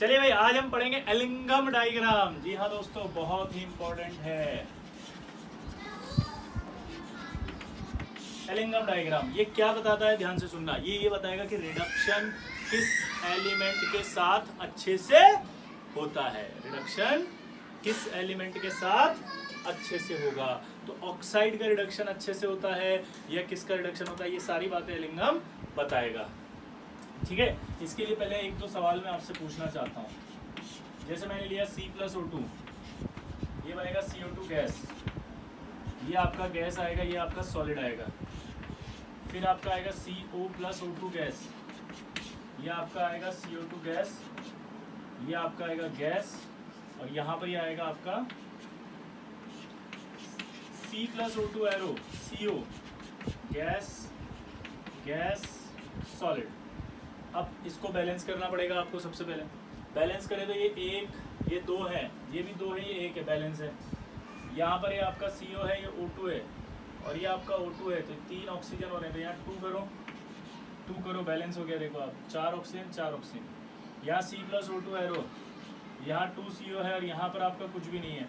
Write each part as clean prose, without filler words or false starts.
चलिए भाई, आज हम पढ़ेंगे एलिंगम डायग्राम। जी हाँ दोस्तों, बहुत ही इंपॉर्टेंट है एलिंगम डायग्राम। ये क्या बताता है, ध्यान से सुनना। ये बताएगा कि रिडक्शन किस एलिमेंट के साथ अच्छे से होता है। रिडक्शन किस एलिमेंट के साथ अच्छे से होगा। तो ऑक्साइड का रिडक्शन अच्छे से होता है या किसका रिडक्शन होता है, ये सारी बातें एलिंगम बताएगा। ठीक है, इसके लिए पहले एक दो सवाल मैं आपसे पूछना चाहता हूँ। जैसे मैंने लिया C+O2, ये बनेगा CO2 गैस, ये आपका गैस आएगा, ये आपका सॉलिड आएगा। फिर आपका आएगा CO+O2 गैस, ये आपका आएगा CO2 गैस, ये आपका आएगा गैस, और यहाँ पर ये आएगा आपका C+O2 arrow, CO gas gas solid. अब इसको बैलेंस करना पड़ेगा आपको। सबसे पहले बैलेंस करें तो ये एक, ये दो है, ये भी दो है, ये एक है, बैलेंस है। यहाँ पर ये आपका CO है, ये O2 है, और ये आपका O2 है, तो 3 ऑक्सीजन हो रहे हैं। तो यहाँ 2 करो, बैलेंस हो गया। देखो आप, 4 ऑक्सीजन 4 ऑक्सीजन। यहाँ C+O2 एरो, यहाँ 2 CO है, और यहाँ पर आपका कुछ भी नहीं है।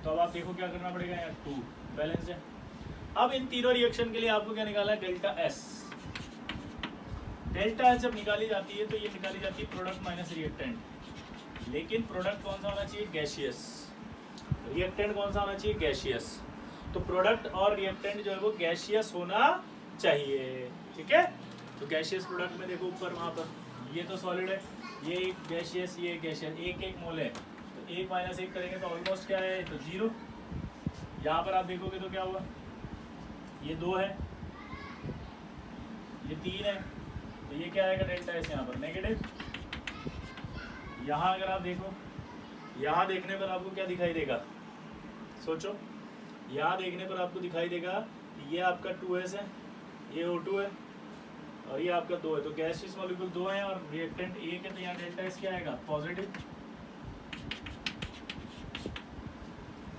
तो अब आप देखो क्या करना पड़ेगा, यहाँ 2 बैलेंस है। अब इन तीनों रिएक्शन के लिए आपको क्या निकालना है, डेल्टा एस। डेल्टा एस जब निकाली जाती है तो ये निकाली जाती है प्रोडक्ट माइनस रिएक्टेंट। लेकिन प्रोडक्ट कौन सा होना चाहिए, गैसियस। रिएक्टेंट कौन सा होना चाहिए, गैसियस। तो प्रोडक्ट और रिएक्टेंट जो है वो गैसियस होना चाहिए। ठीक है, तो गैसियस प्रोडक्ट में देखो ऊपर वहाँ पर ये तो सॉलिड है, ये एक गैसियस, ये गैसियस, एक मोल है। तो 1 - 1 करेंगे तो ऑलमोस्ट क्या है, तो 0। यहाँ पर आप देखोगे तो क्या हुआ, ये 2 है, ये 3 है, तो ये क्या आएगा, डेल्टा एस यहाँ पर नेगेटिव। यहाँ अगर आप देखो, यहाँ देखने पर आपको क्या दिखाई देगा, सोचो। यहाँ देखने पर आपको दिखाई देगा कि ये आपका 2s है, ये O2 है, और ये आपका 2 है। तो गैसियस मॉलिक्यूल 2 है और रिएक्टेंट 1 है, तो यहाँ डेल्टा एस क्या आएगा, पॉजिटिव।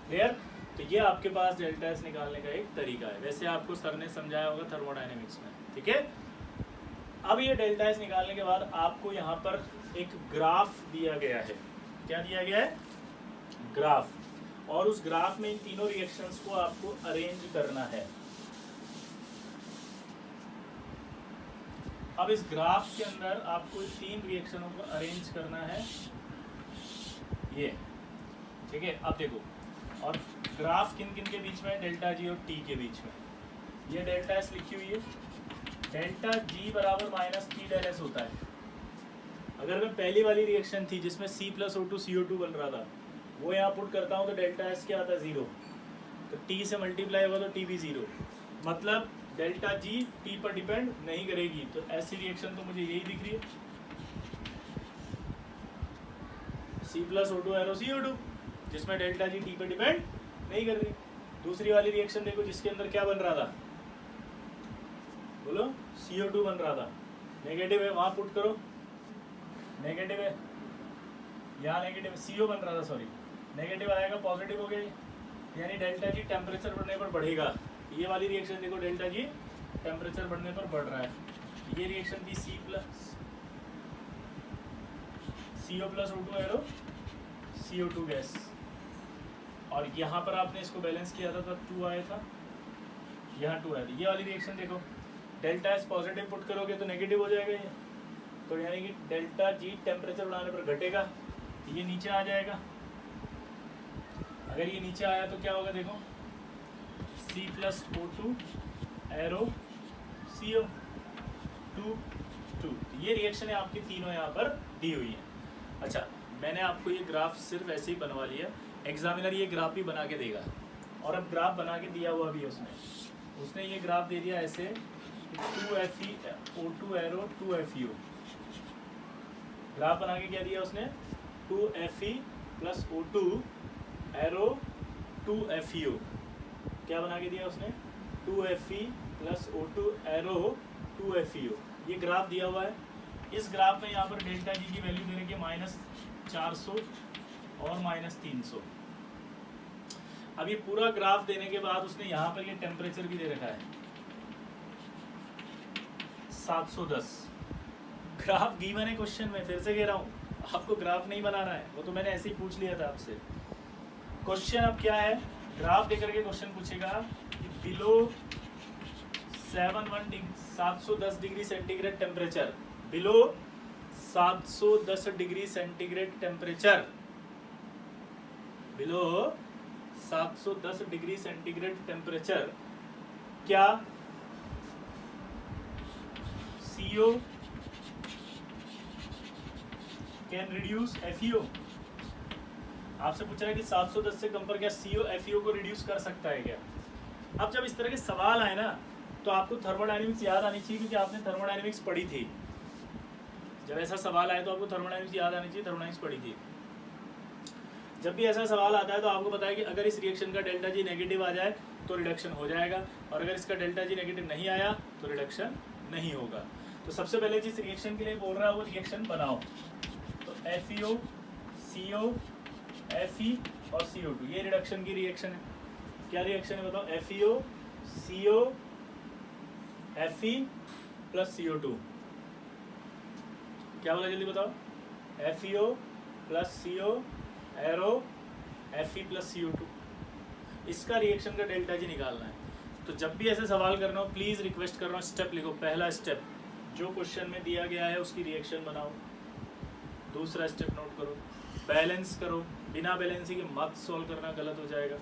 क्लियर। तो ये आपके पास डेल्टा एस निकालने का एक तरीका है। वैसे आपको सर ने समझाया होगा थर्मोडायनेमिक्स में। ठीक है, अब ये डेल्टा एस निकालने के बाद आपको यहाँ पर एक ग्राफ दिया गया है। क्या दिया गया है, ग्राफ। और उस ग्राफ में इन तीनों रिएक्शंस को आपको अरेंज करना है। अब इस ग्राफ के अंदर आपको 3 रिएक्शनों को अरेंज करना है, ये। ठीक है, अब देखो, और ग्राफ किन किन के बीच में, डेल्टा जी और टी के बीच में। ये डेल्टा एस लिखी हुई है, डेल्टा जी बराबर -T डेल एस होता है। अगर मैं पहली वाली रिएक्शन थी जिसमें C+O2 CO2 बन रहा था, वो यहाँ पुट करता हूँ तो डेल्टा एस क्या आता है, 0। तो T से मल्टीप्लाई होगा तो T भी 0। मतलब डेल्टा जी T पर डिपेंड नहीं करेगी। तो ऐसी रिएक्शन तो मुझे यही दिख रही है, C+O2 एरो CO2, जिसमें डेल्टा जी T पर डिपेंड नहीं कर रही। दूसरी वाली रिएक्शन देखो, जिसके अंदर क्या बन रहा था, बोलो, CO2 बन रहा था, नेगेटिव है, वहाँ पुट करो, नेगेटिव है, यहाँ नेगेटिव, CO बन रहा था, सॉरी, नेगेटिव आएगा, पॉजिटिव हो गया, यानी डेल्टा जी टेम्परेचर बढ़ने पर बढ़ेगा। ये वाली रिएक्शन देखो, डेल्टा जी टेम्परेचर बढ़ने पर बढ़ रहा है। ये रिएक्शन थी CO+O2 एरो, CO2 गैस, और यहाँ पर आपने इसको बैलेंस किया था, तब 2 आया था, यहाँ 2 आया था। ये वाली रिएक्शन देखो, डेल्टा एस पॉजिटिव पुट करोगे तो नेगेटिव हो जाएगा ये, तो यानी कि डेल्टा जी टेम्परेचर बढ़ाने पर घटेगा, ये नीचे आ जाएगा। अगर ये नीचे आया तो क्या होगा, देखो, C+O2 एरो CO 2 ये रिएक्शन है आपकी तीनों यहाँ पर दी हुई है। अच्छा, मैंने आपको ये ग्राफ सिर्फ ऐसे ही बनवा लिया, एग्जामिनर ये ग्राफ भी बना के देगा। और अब ग्राफ बना के दिया हुआ भी उसने ये ग्राफ दे दिया ऐसे, 2FeO2 एरो 2FeO। ग्राफ बना के क्या दिया उसने, 2Fe+O2 एरो 2FeO। क्या बना के दिया उसने, 2Fe+O2 एरो 2FeO। ये ग्राफ दिया हुआ है। इस ग्राफ में यहाँ पर डेल्टा जी की वैल्यू दे रखी है -400 और -300। अब ये पूरा ग्राफ देने के बाद उसने यहाँ पर ये टेम्परेचर भी दे रखा है 710। ग्राफ गिवन है क्वेश्चन में, फिर से कह रहा हूँ, आपको ग्राफ नहीं बनाना है, वो तो मैंने ऐसे ही पूछ लिया था आपसे। क्वेश्चन अब क्या है, ग्राफ देकर के क्वेश्चन पूछेगा कि below 710 degree centigrade temperature, below 710 degree centigrade temperature, below 710 degree centigrade temperature, क्या CO कैन रिड्यूस FeO? आपसे पूछा है कि 710 से कम पर क्या CO FeO को रिड्यूस कर सकता है क्या? अब जब इस तरह के सवाल आए ना तो आपको थर्मोडायनेमिक्स याद आनी चाहिए, क्योंकि आपने थर्मोडायनेमिक्स पढ़ी थी। जब ऐसा सवाल आए तो आपको थर्मोडायनेमिक्स याद आनी चाहिए, थर्मोडायनेमिक्स पढ़ी थी। जब भी ऐसा सवाल आता है तो आपको पता है कि अगर इस रिएक्शन का डेल्टा जी नेगेटिव आ जाए तो रिडक्शन हो जाएगा, और अगर इसका डेल्टा जी नेगेटिव नहीं आया तो रिडक्शन नहीं होगा। तो सबसे पहले जिस रिएक्शन के लिए बोल रहा है वो रिएक्शन बनाओ। तो FeO, CO, Fe और CO2, ये रिडक्शन की रिएक्शन है। क्या रिएक्शन है बताओ? FeO, CO, Fe plus CO2। क्या बोला जल्दी बताओ? FeO plus CO arrow Fe plus CO2, इसका रिएक्शन का डेल्टा जी निकालना है। तो जब भी ऐसे सवाल करना हो प्लीज़ रिक्वेस्ट कर रहा हूँ, स्टेप लिखो। पहला स्टेप जो क्वेश्चन में दिया गया है उसकी रिएक्शन बनाओ। दूसरा स्टेप नोट करो, बैलेंस करो। बिना बैलेंसिंग के मत सॉल्व करना, गलत हो जाएगा।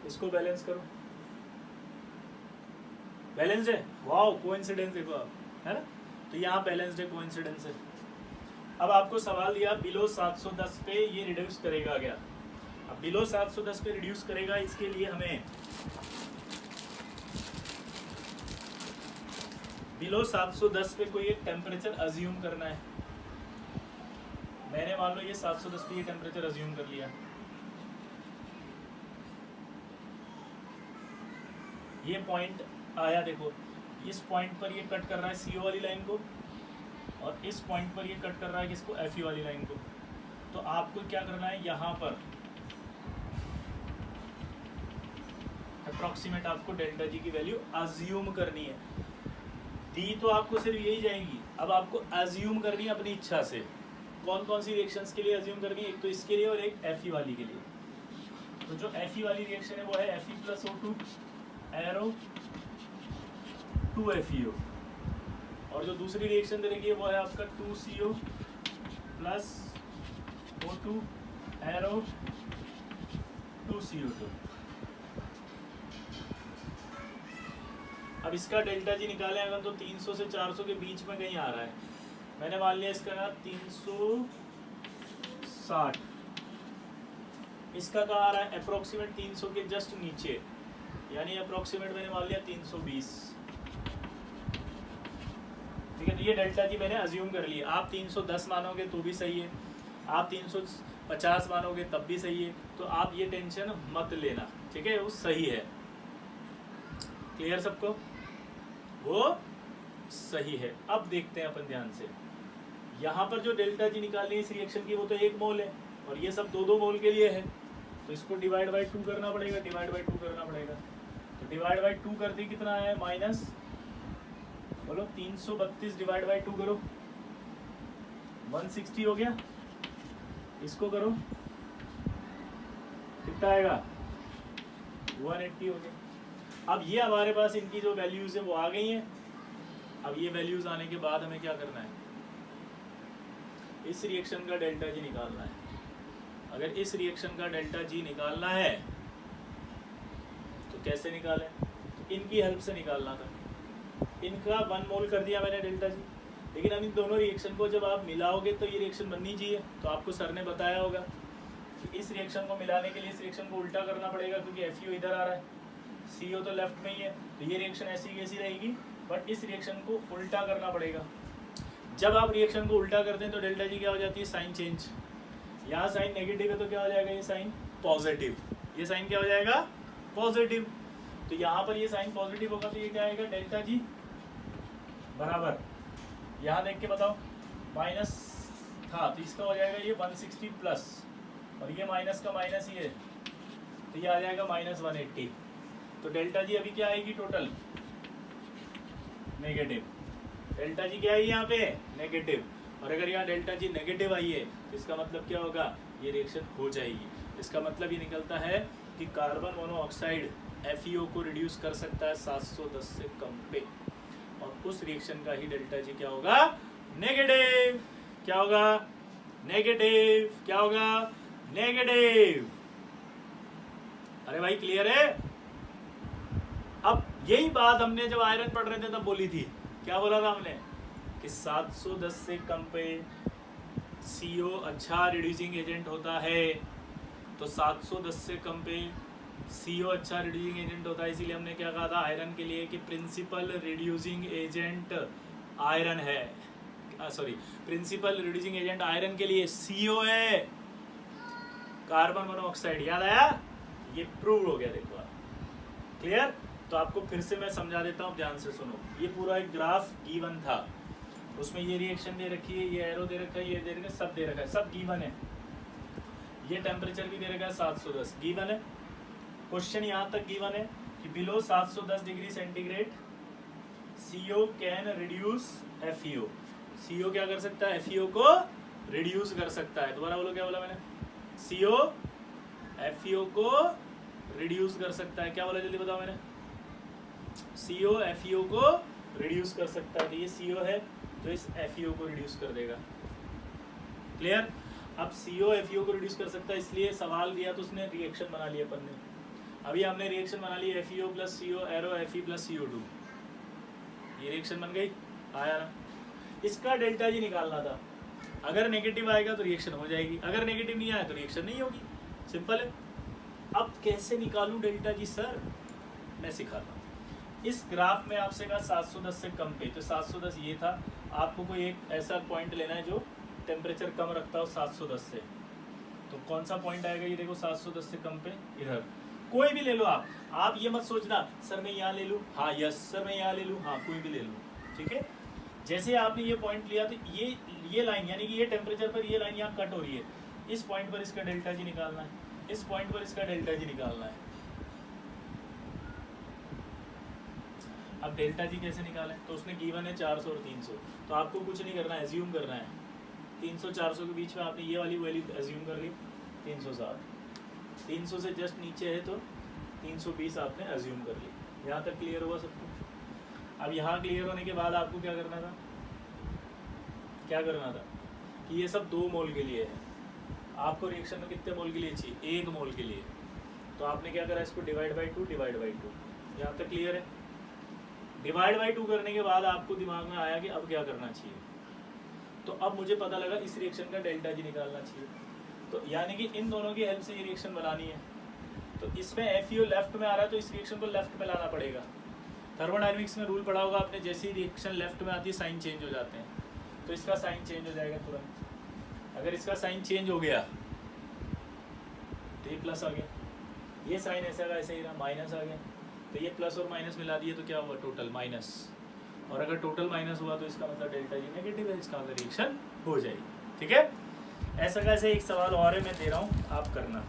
इसको बैलेंस करो। बैलेंस है, वाओ कोइंसिडेंस देखो आप, है ना? तो यहाँ बैलेंस्ड है, कोइंसिडेंस है। अब आपको सवाल दिया बिलो 710 पे ये रिड्यूस करेगा क्या? अब बिलो 710 पे रिड्यूस करेगा, इसके लिए हमें बिलो 710 पे कोई एक टेम्परेचर अज्यूम करना है। मैंने मान लो ये 710 पे ये टेम्परेचर अज्यूम कर लिया। ये पॉइंट आया, देखो इस पॉइंट पर ये कट कर रहा है CO वाली लाइन को, और इस पॉइंट पर ये कट कर रहा है किसको? Fe वाली लाइन को। तो आपको क्या करना है, यहाँ पर अप्रॉक्सीमेट आपको डेल्टा जी की वैल्यू अज्यूम करनी है। दी तो आपको सिर्फ यही जाएगी, अब आपको अज्यूम करनी है अपनी इच्छा से। कौन कौन सी रिएक्शंस के लिए अज्यूम करनी है? एक तो इसके लिए और एक Fe वाली के लिए। तो जो Fe वाली रिएक्शन है वो है Fe plus O2 arrow 2FeO, और जो दूसरी रिएक्शन दे रही है वो है आपका 2CO plus O2 arrow 2CO2। अब इसका डेल्टा जी निकालें अगर तो 300 से 400 के बीच में कहीं आ रहा है। मैंने मान लिया इसका 360, इसका कहाँ आ रहा है? अप्रोक्सीमेट 300 के जस्ट नीचे, यानी अप्रोक्सीमेट मैंने मान लिया 320। ठीक है, तो ये डेल्टा जी मैंने अज्यूम कर लिया। आप 310 मानोगे तो भी सही है, आप 350 मानोगे तब भी सही है। तो आप ये टेंशन मत लेना, ठीक है, वो सही है। क्लियर सबको? वो सही है। अब देखते हैं अपन ध्यान से, यहाँ पर जो डेल्टा जी निकालनी है इस रिएक्शन की वो तो 1 मोल है, और ये सब 2-2 मोल के लिए है। तो इसको डिवाइड बाई 2 करना पड़ेगा, डिवाइड बाई 2 करना पड़ेगा। तो डिवाइड बाई 2 करते कितना है? माइनस, बोलो 332 डिवाइड बाई 2 करो, 160 हो गया। इसको करो, कितना आएगा? 180 हो गया। अब ये हमारे पास इनकी जो वैल्यूज है वो आ गई हैं। अब ये वैल्यूज आने के बाद हमें क्या करना है? इस रिएक्शन का डेल्टा जी निकालना है। अगर इस रिएक्शन का डेल्टा जी निकालना है तो कैसे निकालें? इनकी हेल्प से निकालना था। इनका 1 मोल कर दिया मैंने डेल्टा जी, लेकिन अब इन दोनों रिएक्शन को जब आप मिलाओगे तो ये रिएक्शन बननी चाहिए। तो आपको सर ने बताया होगा कि इस रिएक्शन को मिलाने के लिए इस रिएक्शन को उल्टा करना पड़ेगा, क्योंकि FeO इधर आ रहा है, CO तो लेफ्ट में ही है। तो ये रिएक्शन ऐसी कैसी रहेगी, बट इस रिएक्शन को उल्टा करना पड़ेगा। जब आप रिएक्शन को उल्टा करते हैं तो डेल्टा जी क्या हो जाती है? Sign change. यहाँ साइन नेगेटिव है तो क्या हो जाएगा? ये साइन पॉजिटिव। ये साइन क्या हो जाएगा? पॉजिटिव। तो यहाँ पर ये साइन पॉजिटिव होगा तो ये क्या आएगा? डेल्टा जी बराबर, यहाँ देख के बताओ, माइनस था तो इसका हो जाएगा ये 160 प्लस, और ये माइनस का माइनस ही है तो ये आ जाएगा माइनस 180। तो डेल्टा जी अभी क्या आएगी? Total negative. डेल्टा जी क्या है यहाँ पे? नेगेटिव। और अगर यहाँ डेल्टा जी नेगेटिव आई है तो इसका मतलब क्या होगा, ये रिएक्शन हो जाएगी। इसका मतलब ये निकलता है कि कार्बन मोनोऑक्साइड FeO को रिड्यूस कर सकता है 710 से कम पे, और उस रिएक्शन का ही डेल्टा जी क्या होगा, नेगेटिव। क्या होगा, नेगेटिव। क्या होगा, नेगेटिव। अरे भाई क्लियर है। अब यही बात हमने जब आयरन पढ़ रहे थे तब बोली थी। क्या बोला था हमने कि 710 से कम पे CO अच्छा रिड्यूसिंग एजेंट होता है। तो 710 से कम पे CO अच्छा रिड्यूसिंग एजेंट होता है, इसीलिए हमने क्या कहा था आयरन के लिए कि प्रिंसिपल रिड्यूसिंग एजेंट आयरन है, sorry principal reducing agent iron के लिए CO है, कार्बन मोनोऑक्साइड। याद आया, ये प्रूव हो गया। देखो क्लियर। तो आपको फिर से मैं समझा देता हूँ, ध्यान से सुनो। ये पूरा एक ग्राफ गिवन था, उसमें ये रिएक्शन दे रखी है, ये एरो दे रखा है, ये दे रखा है, सब दे रखा है, सब गिवन है। ये टेम्परेचर भी दे रखा है 710, गिवन है। क्वेश्चन यहाँ तक गिवन है कि below 710 degree centigrade CO can reduce FeO। CO क्या कर सकता है, FeO को रिड्यूस कर सकता है। दोबारा बोलो, क्या बोला मैंने, CO FeO को रिड्यूस कर सकता है। क्या बोला, जल्दी बताओ मैंने, CO FeO को रिड्यूस कर सकता है। तो ये CO है तो इस FeO को रिड्यूस कर देगा। क्लियर। अब CO FeO को रिड्यूस कर सकता है, इसलिए सवाल दिया तो उसने रिएक्शन बना लिया अपन ने। अभी हमने रिएक्शन बना ली FeO plus CO arrow Fe plus CO2, ये रिएक्शन बन गई। आया ना। इसका डेल्टा जी निकालना था। अगर नेगेटिव आएगा तो रिएक्शन हो जाएगी, अगर नेगेटिव नहीं आया तो रिएक्शन नहीं होगी। सिंपल है। अब कैसे निकालूं डेल्टा जी सर, मैं सिखाता हूँ। इस ग्राफ में आपसे कहा 710 से कम पे, तो 710 ये था। आपको कोई एक ऐसा पॉइंट लेना है जो टेम्परेचर कम रखता हो 710 से। तो कौन सा पॉइंट आएगा, ये देखो 710 से कम पे, इधर कोई भी ले लो आप ये मत सोचना सर मैं यहाँ ले लूँ, हाँ यस सर मैं यहाँ ले लूँ, हाँ कोई भी ले लूँ, ठीक है। जैसे आपने ये पॉइंट लिया तो ये लाइन यानी कि ये टेम्परेचर पर ये लाइन यहाँ कट हो रही है, इस पॉइंट पर इसका डेल्टा जी निकालना है, इस पॉइंट पर इसका डेल्टा जी निकालना है। अब डेल्टा जी कैसे निकालें, तो उसने गिवन है 400 और 300, तो आपको कुछ नहीं करना है, एज्यूम करना है 300-400 के बीच में आपने ये वाली वैल्यू एज्यूम कर ली 360, 300 से जस्ट नीचे है तो 320 आपने एज्यूम कर ली। यहाँ तक क्लियर हुआ सबको। अब यहाँ क्लियर होने के बाद आपको क्या करना था, कि ये सब 2 मोल के लिए है, आपको रिएक्शन में कितने मोल के लिए चाहिए, 1 मोल के लिए। तो आपने क्या करा, इसको डिवाइड बाई 2 यहाँ तक क्लियर है। डिवाइड बाई 2 करने के बाद आपको दिमाग में आया कि अब क्या करना चाहिए, तो अब मुझे पता लगा इस रिएक्शन का डेल्टा जी निकालना चाहिए। तो यानी कि इन दोनों की हेल्प से ये रिएक्शन बनानी है। तो इसमें FeO लेफ्ट में आ रहा है तो इस रिएक्शन को लेफ्ट में लाना पड़ेगा। थर्मोडायनेमिक्स में रूल पढ़ा होगा आपने, जैसे ही रिएक्शन लेफ्ट में आती है साइन चेंज हो जाते हैं, तो इसका साइन चेंज हो जाएगा तुरंत। अगर इसका साइन चेंज हो गया तो ये प्लस आ गया, ये साइन ऐसा का ऐसे ही रहा, माइनस आ गया, तो ये प्लस और माइनस मिला दिए तो क्या हुआ, टोटल माइनस। और अगर टोटल माइनस हुआ तो इसका मतलब डेल्टा जी नेगेटिव है, इसका मतलब रिएक्शन हो जाएगी। ठीक है। ऐसा कैसे, एक सवाल और है मैं दे रहा हूँ, आप करना।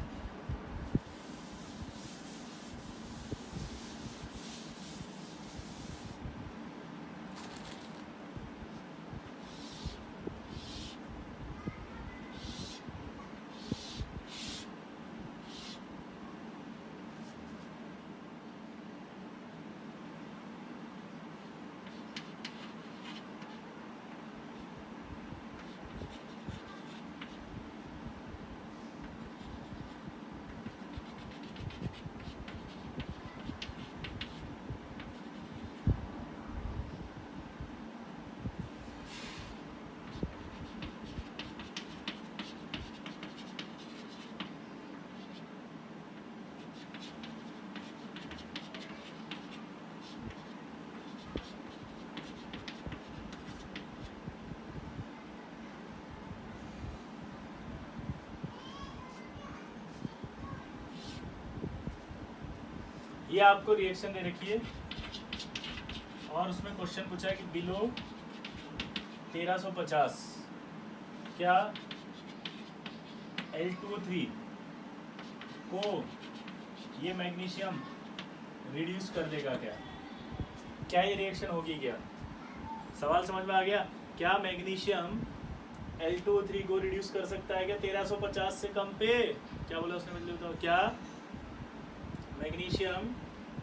ये आपको रिएक्शन दे रखी है और उसमें क्वेश्चन पूछा है कि बिलो 1350 क्या L2O3 को ये मैग्नीशियम रिड्यूस कर देगा, क्या ये रिएक्शन होगी क्या। सवाल समझ में आ गया, क्या मैग्नीशियम L2O3 को रिड्यूस कर सकता है क्या 1350 से कम पे? क्या बोला उसने, मतलब बताओ क्या? मैग्नीशियम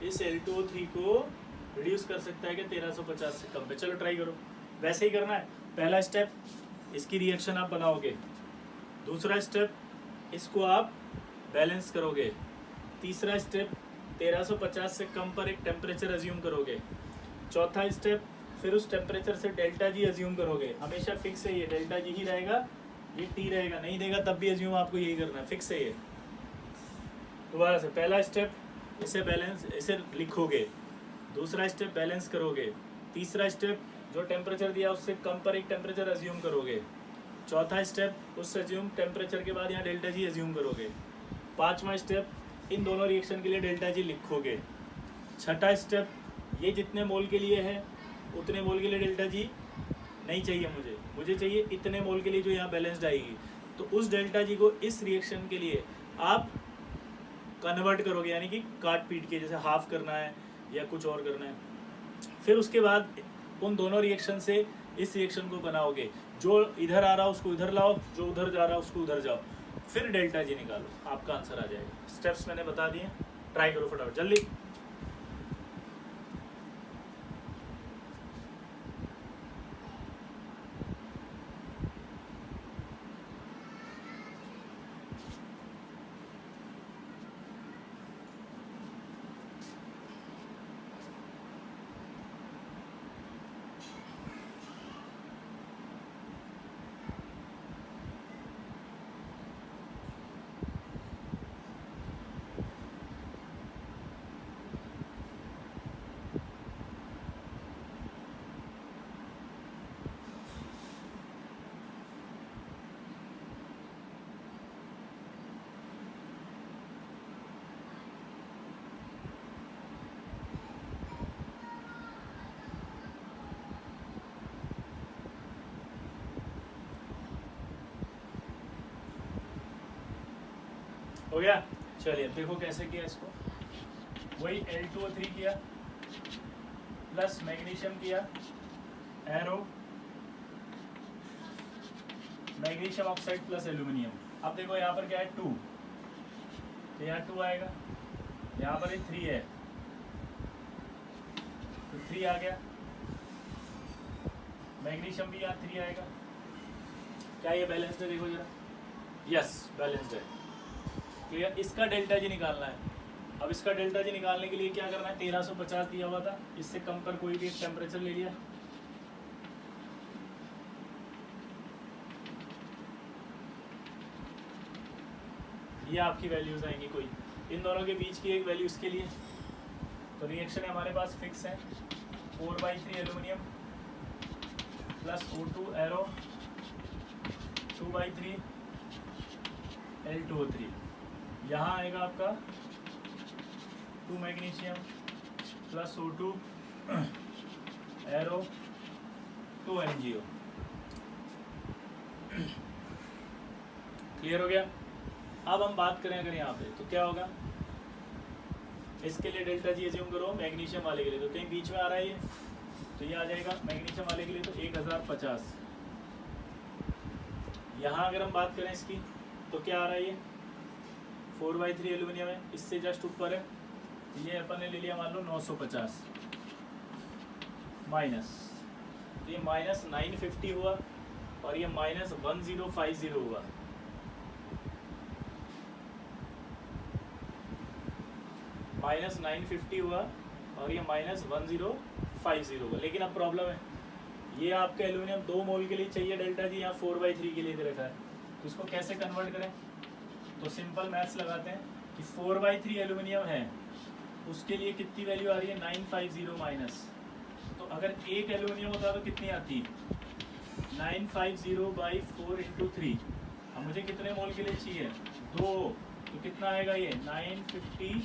इस L2O3 को रिड्यूस कर सकता है क्या 1350 से कम पे? चलो ट्राई करो, वैसे ही करना है। पहला स्टेप, इसकी रिएक्शन आप बनाओगे। दूसरा स्टेप, इसको आप बैलेंस करोगे। तीसरा स्टेप, 1350 से कम पर एक टेम्परेचर अज्यूम करोगे। चौथा स्टेप, फिर उस टेम्परेचर से डेल्टा जी अज्यूम करोगे। हमेशा फिक्स है ये, डेल्टा जी ही रहेगा, ये टी रहेगा, नहीं देगा तब भी अज्यूम आपको यही करना है, फिक्स है ये। दोबारा से, पहला स्टेप इसे बैलेंस, इसे लिखोगे। दूसरा स्टेप बैलेंस करोगे। तीसरा स्टेप जो टेम्परेचर दिया उससे कम पर एक टेम्परेचर अज्यूम करोगे। चौथा स्टेप उस अज्यूम टेम्परेचर के बाद यहाँ डेल्टा जी अज्यूम करोगे। पाँचवा स्टेप, इन दोनों रिएक्शन के लिए डेल्टा जी लिखोगे। छठा स्टेप, ये जितने मोल के लिए है उतने मोल के लिए डेल्टा जी नहीं चाहिए मुझे चाहिए इतने मोल के लिए जो यहाँ बैलेंस्ड आएगी। तो उस डेल्टा जी को इस रिएक्शन के लिए आप कन्वर्ट करोगे, यानी कि काट पीट के, जैसे हाफ करना है या कुछ और करना है। फिर उसके बाद उन दोनों रिएक्शन से इस रिएक्शन को बनाओगे। जो इधर आ रहा है उसको इधर लाओ, जो उधर जा रहा है उसको उधर जाओ, फिर डेल्टा जी निकालो, आपका आंसर आ जाएगा। स्टेप्स मैंने बता दिए, ट्राई करो फटाफट जल्दी। हो गया? चलिए देखो कैसे किया इसको। वही L2O3 किया प्लस मैग्नीशियम किया, arrow magnesium oxide plus aluminium. अब देखो यहाँ पर क्या है 2, तो यहाँ 2 आएगा, यहाँ पर 3 है तो 3 आ गया। मैग्नीशियम भी यहाँ 3 आएगा। क्या ये बैलेंस्ड है? देखो जरा, यस बैलेंस्ड है। क्लियर? इसका डेल्टा जी निकालना है। अब इसका डेल्टा जी निकालने के लिए क्या करना है, 1350 दिया हुआ था, इससे कम पर कोई भी एक टेम्परेचर ले लिया। ये आपकी वैल्यूज आएंगी कोई, इन दोनों के बीच की एक वैल्यू इसके लिए। तो रिएक्शन हमारे पास फिक्स है, 4/3 aluminium plus O2 arrow 2/3 L2O3। यहाँ आएगा आपका 2 magnesium plus O2 arrow 2 MgO। Clear हो गया? अब हम बात करें अगर यहाँ पे तो क्या होगा, इसके लिए डेल्टा जी अज्यूम करो मैग्नीशियम वाले के लिए, तो कहीं बीच में आ रहा है ये, तो ये आ जाएगा मैग्नीशियम वाले के लिए तो 1050। यहाँ अगर हम बात करें इसकी तो क्या आ रहा है, ये 4/3 एल्यूमिनियम है, इससे जस्ट ऊपर है, ये अपन ने ले लिया मान लो 950 माइनस, तो ये माइनस 950 हुआ और ये माइनस 1050 हुआ। माइनस 950 हुआ और ये माइनस 1050 हुआ। लेकिन अब प्रॉब्लम है, ये आपका एल्यूमिनियम 2 मोल के लिए चाहिए डेल्टा जी, यहाँ 4/3 के लिए दे रखा है, तो इसको कैसे कन्वर्ट करें? तो सिंपल मैथ्स लगाते हैं कि 4/3 एल्यूमिनियम है, उसके लिए कितनी वैल्यू आ रही है 950 माइनस, तो अगर एक एल्यूमिनियम होता तो कितनी आती 950/4 × 3। अब मुझे कितने मोल के लिए चाहिए 2, तो कितना आएगा ये 950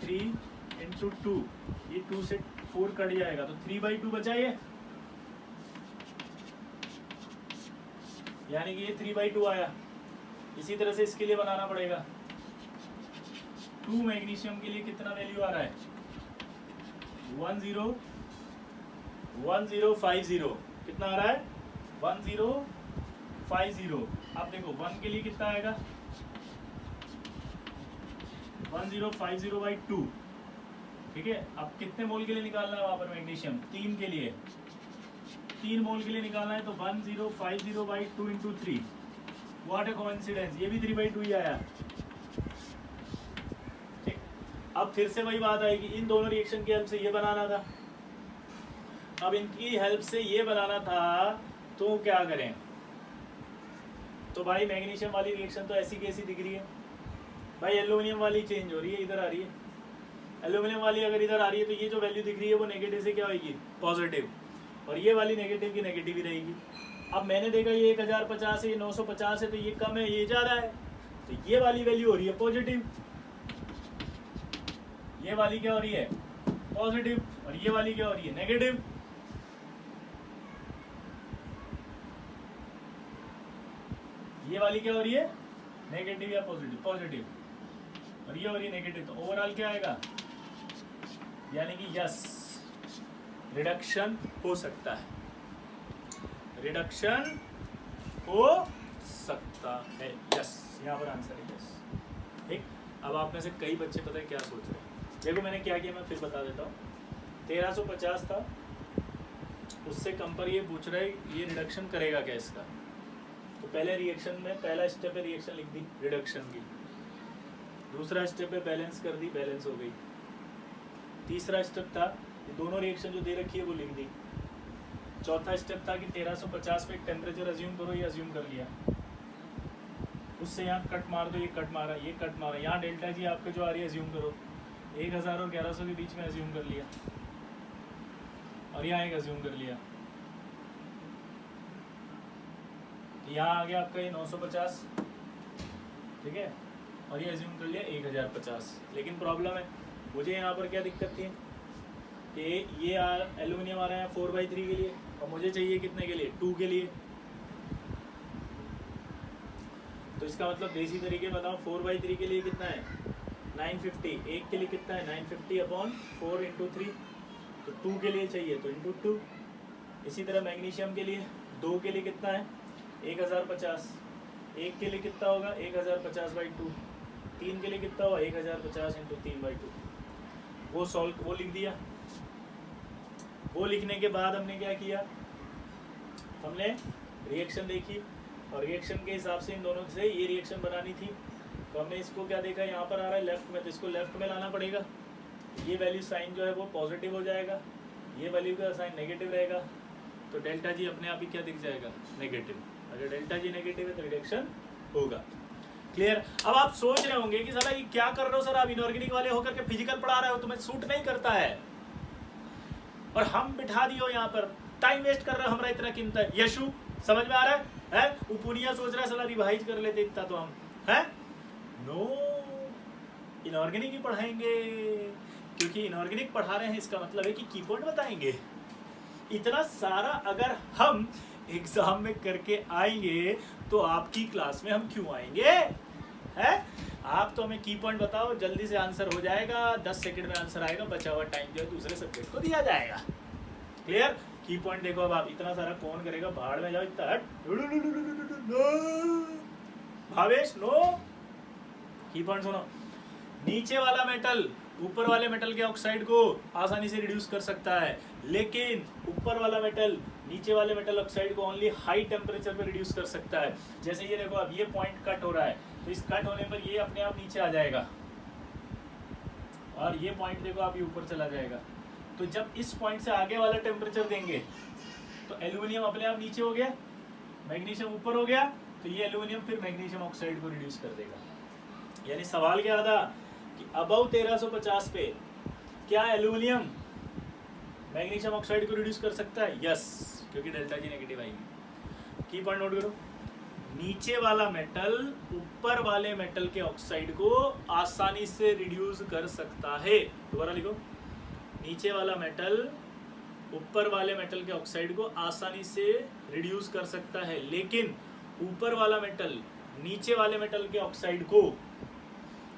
3 × 2, ये 2 से 4 कट जाएगा तो 3/2 बचा ये, यानी कि ये 3/2 आया। इसी तरह से इसके लिए बनाना पड़ेगा, 2 मैग्नीशियम के लिए कितना वैल्यू आ रहा है 1050, कितना आ रहा है 1050। अब देखो 1 के लिए कितना आएगा 1050/2, ठीक है। अब कितने मोल के लिए निकालना है वहां पर मैग्नीशियम, 3 के लिए, 3 मोल के लिए निकालना है तो 1050/2 इंटू 3। व्हाट अ कोइंसिडेंस, ये भी 3/2 ही आया, ठीक। अब फिर से वही बात आएगी, इन दोनों रिएक्शन की हेल्प से ये बनाना था, अब इनकी हेल्प से ये बनाना था, तो क्या करें। तो भाई मैग्नीशियम वाली रिएक्शन तो ऐसी कैसी दिख रही है भाई, एल्यूमिनियम वाली चेंज हो रही है, इधर आ रही है। एल्यूमिनियम वाली अगर इधर आ रही है तो ये जो वैल्यू दिख रही है वो नेगेटिव से क्या होगी, पॉजिटिव, और ये वाली नेगेटिव की नेगेटिव ही रहेगी। अब मैंने देखा ये 1050 है, ये 950 है, तो ये कम है ये ज़्यादा है, तो ये वाली वैल्यू हो रही है पॉजिटिव, ये वाली क्या हो रही है पॉजिटिव, और ये वाली क्या हो रही है नेगेटिव। ये वाली क्या हो रही है नेगेटिव या पॉजिटिव, पॉजिटिव, और ये हो रही है नेगेटिव, तो ओवरऑल क्या आएगा, यानी कि यस रिडक्शन हो सकता है, रिडक्शन हो सकता है, यस, यहाँ पर आंसर है यस, ठीक। अब आप में से कई बच्चे पता है क्या सोच रहे हैं, देखो मैंने क्या किया मैं फिर बता देता हूँ। 1350 था, उससे कम पर ये पूछ रहा है ये रिडक्शन करेगा क्या इसका, तो पहले रिएक्शन में पहला स्टेप है रिएक्शन लिख दी रिडक्शन की, दूसरा स्टेप है बैलेंस कर दी, बैलेंस हो गई, तीसरा स्टेप था ये दोनों रिएक्शन जो दे रखी है वो लिख दी, चौथा स्टेप था कि 1350 पे एक टेम्परेचर अज्यूम करो, ये अज्यूम कर लिया, उससे यहाँ कट मार दो, ये कट मारा, ये कट मारा, यहाँ डेल्टा जी आपके जो आ रही है अज्यूम करो, 1000 और 1100 के बीच में अज्यूम कर लिया, और यहाँ एक अज्यूम कर लिया, यहाँ आ गया आपका ये 950, ठीक है, और ये अज्यूम कर लिया 1050। लेकिन प्रॉब्लम है मुझे यहाँ पर क्या दिक्कत थी कि ये एल्यूमिनियम आ रहा है 4/3 के लिए, और मुझे चाहिए कितने के लिए 2 के लिए, तो इसका मतलब देसी तरीके बताओ 4/3 के लिए कितना है 950, एक के लिए कितना है 950/4 इंटू 3, तो 2 के लिए चाहिए तो इंटू 2। इसी तरह मैग्नीशियम के लिए 2 के लिए कितना है 1050, एक के लिए कितना होगा 1050/2, 3 के लिए कितना होगा 1050 इंटू 3/2। वो सॉल्व वो लिख दिया। वो लिखने के बाद हमने क्या किया, हमने रिएक्शन देखी और रिएक्शन के हिसाब से इन दोनों से ये रिएक्शन बनानी थी, तो हमने इसको क्या देखा यहाँ पर आ रहा है लेफ्ट में, तो इसको लेफ्ट में लाना पड़ेगा, ये वैल्यू साइन जो है वो पॉजिटिव हो जाएगा, ये वैल्यू का साइन नेगेटिव रहेगा, तो डेल्टा जी अपने आप ही क्या दिख जाएगा नेगेटिव। अगर डेल्टा जी नेगेटिव है तो रिडक्शन होगा। क्लियर। अब आप सोच रहे होंगे कि सर ये क्या कर रहे हो, सर आप इनऑर्गेनिक वाले होकर के फिजिकल पढ़ा रहे हो, तुम्हें सूट नहीं करता है, और हम बिठा दियो यहाँ पर टाइम वेस्ट कर रहे हो हमारा इतना कीमत है। यशु समझ में आ रहा है? उपुनिया सोच रहा है सर रिवाइज कर लेते इतना तो हम है नो, इनऑर्गेनिक ही पढ़ाएंगे, क्योंकि इनऑर्गेनिक पढ़ा रहे हैं इसका मतलब है कि की पॉइंट बताएंगे। इतना सारा अगर हम एग्जाम में करके आएंगे तो आपकी क्लास में हम क्यों आएंगे? है आप तो हमें की पॉइंट बताओ, जल्दी से आंसर हो जाएगा, 10 सेकंड में आंसर आएगा, बचा हुआ टाइम जो है दूसरे सब्जेक्ट को दिया जाएगा। क्लियर। की पॉइंट देखो, अब आप इतना सारा कौन करेगा, भाड़ में जाओ, इतना हट भावेश नो। की पॉइंट सुनो, नीचे वाला मेटल ऊपर वाले मेटल के ऑक्साइड को आसानी से रिड्यूस कर सकता है, लेकिन ऊपर वाला मेटल नीचे वाले मेटल ऑक्साइड को ओनली हाई टेम्परेचर पे रिड्यूस कर सकता है। जैसे ये देखो, अब ये पॉइंट कट हो रहा है, तो इस कट होने पर ये अपने आप नीचे आ जाएगा, और ये पॉइंट देखो आप ये ऊपर चला जाएगा। तो जब इस पॉइंट से आगे वाला टेम्परेचर देंगे तो एल्यूमिनियम अपने आप नीचे हो गया, मैग्नीशियम ऊपर हो गया, तो ये एल्यूमिनियम फिर मैग्नीशियम ऑक्साइड को रिड्यूस कर देगा। यानी सवाल क्या था कि अबव 1350 पे क्या एल्यूमिनियम मैग्नीशियम ऑक्साइड को रिड्यूस कर सकता है? यस, क्योंकि डेल्टा जी नेगेटिव आएगी। की पॉइंट नोट करो, नीचे वाला मेटल ऊपर वाले मेटल के ऑक्साइड को आसानी से रिड्यूस कर सकता है। दोबारा लिखो, नीचे वाला मेटल ऊपर वाले मेटल के ऑक्साइड को आसानी से रिड्यूस कर सकता है, लेकिन ऊपर वाला मेटल नीचे वाले मेटल के ऑक्साइड को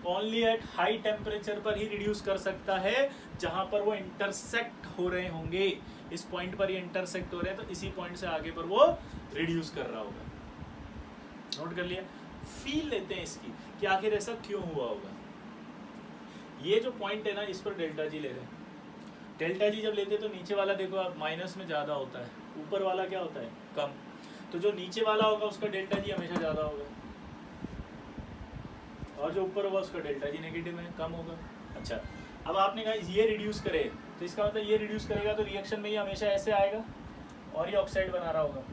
ओनली एट हाई टेम्परेचर पर ही रिड्यूस कर सकता है, जहां पर वो इंटरसेक्ट हो रहे होंगे। इस पॉइंट पर ये इंटरसेक्ट हो रहे हैं, तो इसी पॉइंट से आगे पर वो रिड्यूस कर रहा होगा। नोट कर लिया। फील लेते हैं इसकी कि आखिर ऐसा क्यों हुआ होगा। ये जो पॉइंट है ना, इस पर डेल्टा जी ले रहे हैं। डेल्टा जी जब लेते हैं तो नीचे वाला देखो आप माइनस में ज़्यादा होता है, ऊपर वाला क्या होता है कम। तो जो नीचे वाला होगा उसका डेल्टा जी हमेशा ज़्यादा होगा, और जो ऊपर होगा उसका डेल्टा जी नेगेटिव में कम होगा। अच्छा, अब आपने कहा ये रिड्यूस करे, तो इसका मतलब ये रिड्यूस करेगा तो रिएक्शन में ये हमेशा ऐसे आएगा और ये ऑक्साइड बना रहा होगा,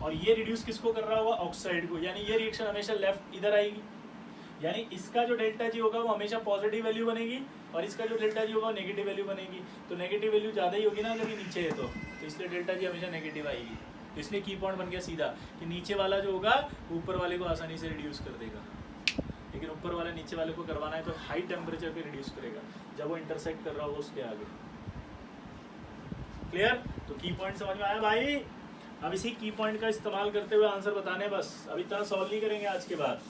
और ये रिड्यूस किसको कर रहा होगा, ऑक्साइड को। यानी ये रिएक्शन हमेशा लेफ्ट इधर आएगी, यानी इसका जो डेल्टा जी होगा वो हमेशा पॉजिटिव वैल्यू बनेगी, और इसका जो डेल्टा जी होगा वो नेगेटिव वैल्यू बनेगी। तो नेगेटिव वैल्यू ज़्यादा ही होगी ना अगर ये नीचे है तो इसलिए डेल्टा जी हमेशा नेगेटिव आएगी। तो इसलिए की पॉइंट बन गया सीधा कि नीचे वाला जो होगा ऊपर वाले को आसानी से रिड्यूस कर देगा, लेकिन ऊपर वाले नीचे वाले को करवाना है तो हाई टेम्परेचर पे रिड्यूस करेगा जब वो इंटरसेक्ट कर रहा होगा उसके आगे। क्लियर? तो की पॉइंट समझ में आया भाई? अब इसी की पॉइंट का इस्तेमाल करते हुए आंसर बताने, बस अभी इतना सॉल्व नहीं करेंगे आज के बाद।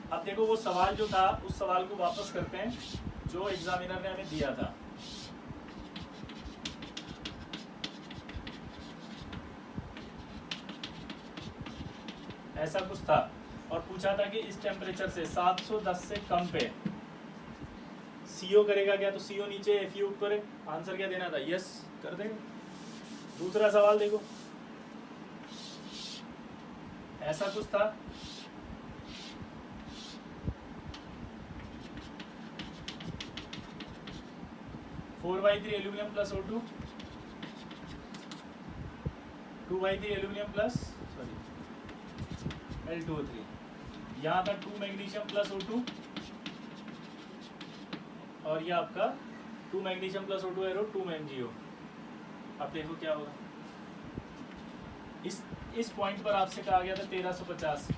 अब देखो वो सवाल जो था उस सवाल को वापस करते हैं जो एग्जामिनर ने हमें दिया था। ऐसा कुछ था और पूछा था कि इस टेम्परेचर से 710 से कम पे CO करेगा क्या, तो CO नीचे FE ऊपर है। आंसर क्या देना था, यस कर देंगे। दूसरा सवाल देखो, ऐसा कुछ था, four by three aluminium plus O2, 2/3 aluminium plus L2O3, यहाँ था 2 मैग्नीशियम प्लस O2, और ये आपका 2 magnesium plus O2 arrow 2 MgO। अब देखो क्या होगा, इस पॉइंट पर आपसे कहा गया था 1350,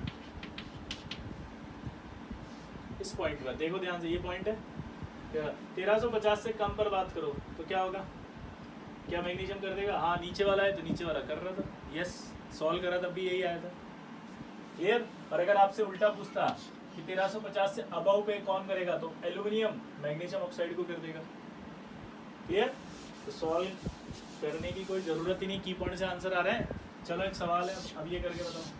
इस पॉइंट पर देखो ध्यान से, ये पॉइंट है 1350 से कम पर बात करो तो क्या होगा, क्या मैग्नीशियम कर देगा, हाँ नीचे वाला है तो नीचे वाला कर रहा था, यस सॉल्व करा तब भी यही आया था। क्लियर? और अगर आपसे उल्टा पूछता कि 1350 से अबव पे कौन करेगा, तो एल्यूमिनियम मैग्नीशियम ऑक्साइड को कर देगा। क्लियर? तो सॉल्व करने की कोई ज़रूरत ही नहीं, की पॉइंट से आंसर आ रहे हैं। चलो एक सवाल है, अब ये करके बताओ।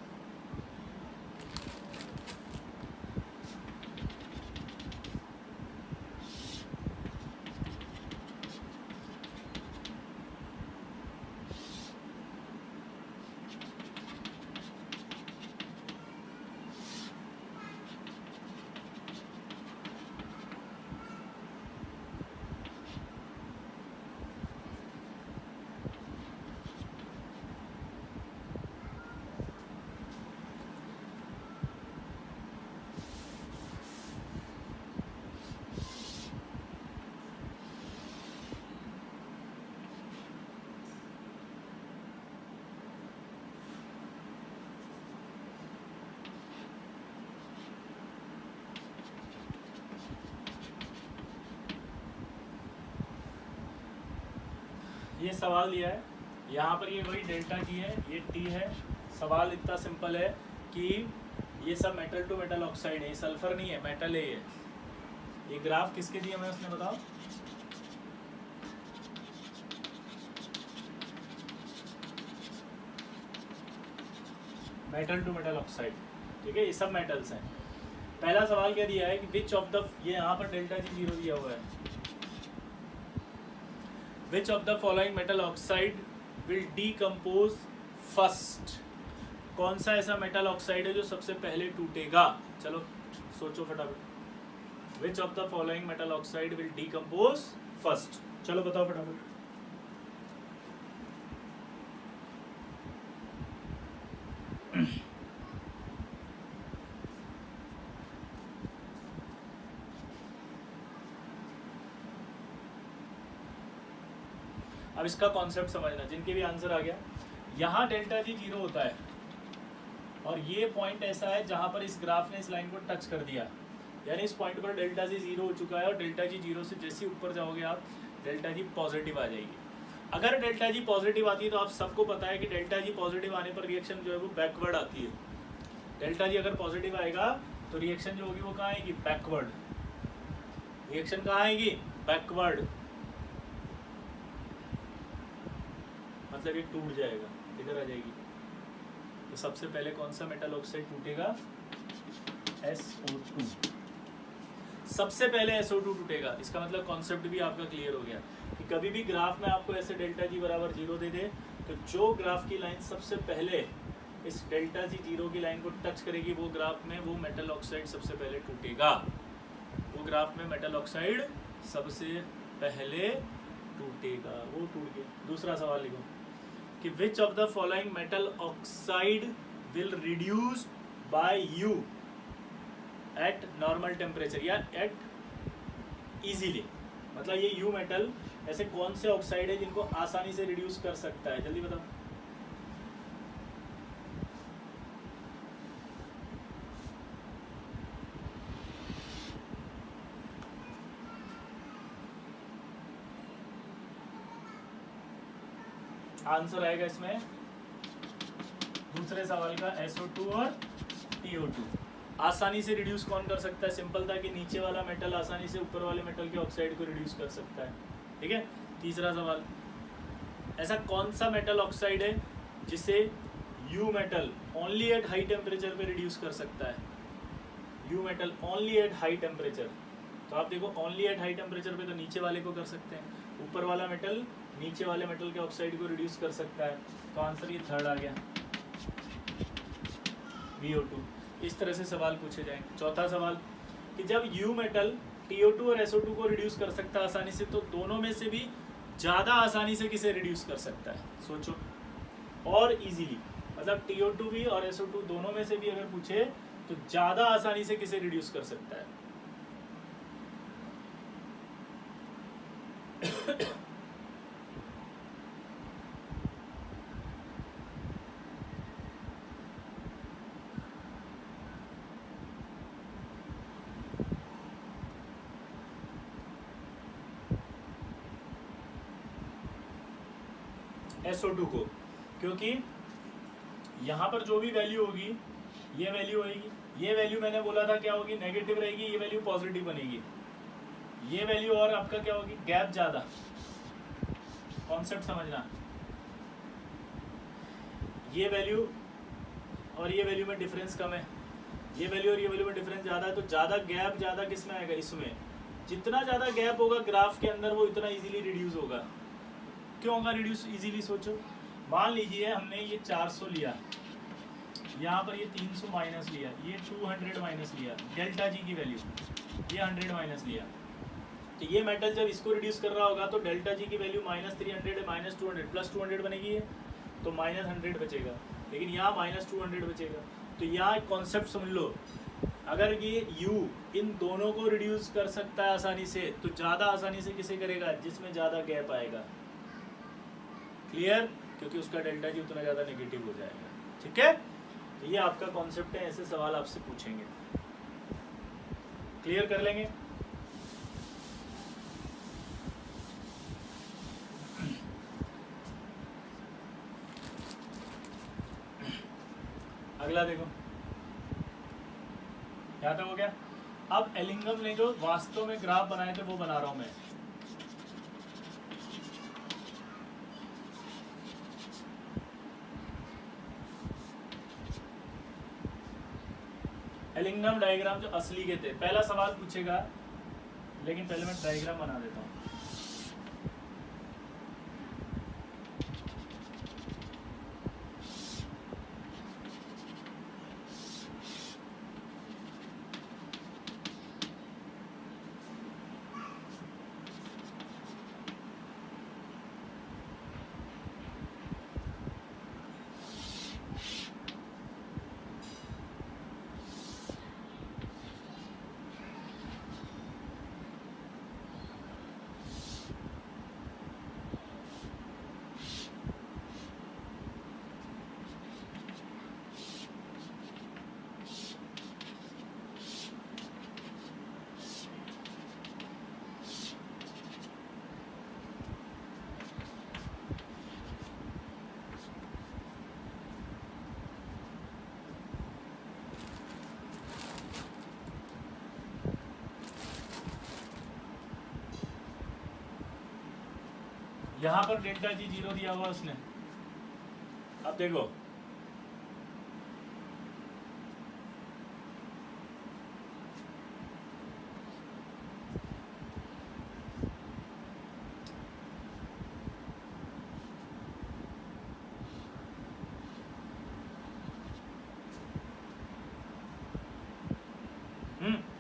ये सवाल दिया है, यहाँ पर ये वही डेल्टा जी है, ये टी है। सवाल इतना सिंपल है कि ये सब मेटल टू मेटल ऑक्साइड है, ये सल्फर नहीं है, मेटल है ये ग्राफ किसके दिए हमें उसने बताओ, मेटल टू मेटल ऑक्साइड। ठीक है, ये सब मेटल्स हैं। पहला सवाल क्या दिया है कि विच ऑफ द, ये यहाँ पर डेल्टा जी 0 दिया हुआ है, Which of the following metal oxide will decompose first? कौन सा ऐसा मेटल ऑक्साइड है जो सबसे पहले टूटेगा? चलो सोचो फटाफट। Which of the following metal oxide will decompose first? चलो बताओ फटाफट। अब इसका कॉन्सेप्ट समझना, जिनके भी आंसर आ गया। यहाँ डेल्टा जी 0 होता है और ये पॉइंट ऐसा है जहाँ पर इस ग्राफ ने इस लाइन को टच कर दिया, यानी इस पॉइंट पर डेल्टा जी 0 हो चुका है, और डेल्टा जी 0 से जैसे ऊपर जाओगे आप डेल्टा जी पॉजिटिव आ जाएगी। अगर डेल्टा जी पॉजिटिव आती है तो आप सबको पता है कि डेल्टा जी पॉजिटिव आने पर रिएक्शन जो है वो बैकवर्ड आती है। डेल्टा जी अगर पॉजिटिव आएगा तो रिएक्शन जो होगी वो कहाँ आएगी, बैकवर्ड। रिएक्शन कहाँ आएगी, बैकवर्ड। मतलब ये टूट जाएगा, इधर आ जाएगी। तो सबसे पहले कौन सा मेटल ऑक्साइड टूटेगा? SO2। सबसे पहले SO2 टूटेगा। इसका मतलब कॉन्सेप्ट भी आपका क्लियर हो गया कि कभी भी ग्राफ में आपको ऐसे डेल्टा जी बराबर 0 दे दे तो जो ग्राफ की लाइन सबसे पहले इस डेल्टा जी 0 की लाइन को टच करेगी वो ग्राफ में वो मेटल ऑक्साइड सबसे पहले टूटेगा। वो ग्राफ में मेटल ऑक्साइड सबसे पहले टूटेगा, वो टूट गया। दूसरा सवाल लिखो कि which of the following metal oxide will reduce by you eight normal temperature या एट इजीली। मतलब ये यू मेटल ऐसे कौन से ऑक्साइड है जिनको आसानी से रिड्यूस कर सकता है? जल्दी बताओ। आंसर आएगा इसमें दूसरे सवाल का SO2 और TO2। आसानी से रिड्यूस कौन कर सकता है? सिंपल था कि नीचे वाला मेटल आसानी से ऊपर वाले मेटल के ऑक्साइड को रिड्यूस कर सकता है। ठीक है। तीसरा सवाल, ऐसा कौन सा मेटल ऑक्साइड है जिसे you metal only eight high temperature पे रिड्यूस कर सकता है? You metal only eight high temperature. तो आप देखो ओनली एट हाई टेम्परेचर पे तो नीचे वाले को कर सकते हैं, ऊपर वाला मेटल नीचे वाले मेटल के ऑक्साइड को रिड्यूस कर सकता है। तो आंसर ये थर्ड आ गया, VO2। इस तरह से सवाल पूछे जाएंगे। चौथा सवाल कि जब यू मेटल TO2 और SO2 को रिड्यूस कर सकता है आसानी से, तो दोनों में से भी ज़्यादा आसानी से किसे रिड्यूस कर सकता है? सोचो। और इजीली, मतलब TO2 भी और SO2 दोनों में से भी अगर पूछे तो ज़्यादा आसानी से किसे रिड्यूस कर सकता है? SO2 को, क्योंकि यहाँ पर जो भी वैल्यू होगी ये वैल्यू होगी, ये वैल्यू मैंने बोला था क्या होगी? नेगेटिव रहेगी, ये वैल्यू पॉजिटिव बनेगी। ये वैल्यू और आपका क्या होगी? गैप ज़्यादा। कॉन्सेप्ट समझना, ये वैल्यू और ये वैल्यू में डिफरेंस कम है, ये वैल्यू और ये वैल्यू में डिफरेंस ज़्यादा है, तो ज़्यादा गैप ज़्यादा किस में आएगा? इसमें। जितना ज़्यादा गैप होगा ग्राफ के अंदर वो इतना इजीली रिड्यूस होगा। क्यों होगा रिड्यूस इजीली? सोचो, मान लीजिए हमने ये 400 लिया, यहाँ पर ये 300 माइनस लिया, ये 200 माइनस लिया, डेल्टा जी की वैल्यू ये 100 माइनस लिया। तो ये मेटल जब इसको रिड्यूस कर रहा होगा तो डेल्टा जी की वैल्यू -300 है, -200 प्लस 200 बनेगी है, तो -100 बचेगा। लेकिन यहाँ -200 बचेगा। तो यहाँ एक कॉन्सेप्ट समझ लो, अगर ये U इन दोनों को रिड्यूस कर सकता है आसानी से, तो ज़्यादा आसानी से किसे करेगा? जिसमें ज़्यादा गैप आएगा। क्लियर? क्योंकि उसका डेल्टा जी उतना ज़्यादा नेगेटिव हो जाएगा। ठीक है, तो ये आपका कॉन्सेप्ट है, ऐसे सवाल आपसे पूछेंगे। क्लियर कर लेंगे? अगला देखो, क्या था हो गया। अब एलिंगम ने जो वास्तव में ग्राफ बनाए थे वो बना रहा हूं मैं। एलिंगम डायग्राम जो असली के थे, पहला सवाल पूछेगा, लेकिन पहले मैं डायग्राम बना देता हूँ। यहाँ पर डेल्टा जी 0 दिया हुआ उसने, अब देखो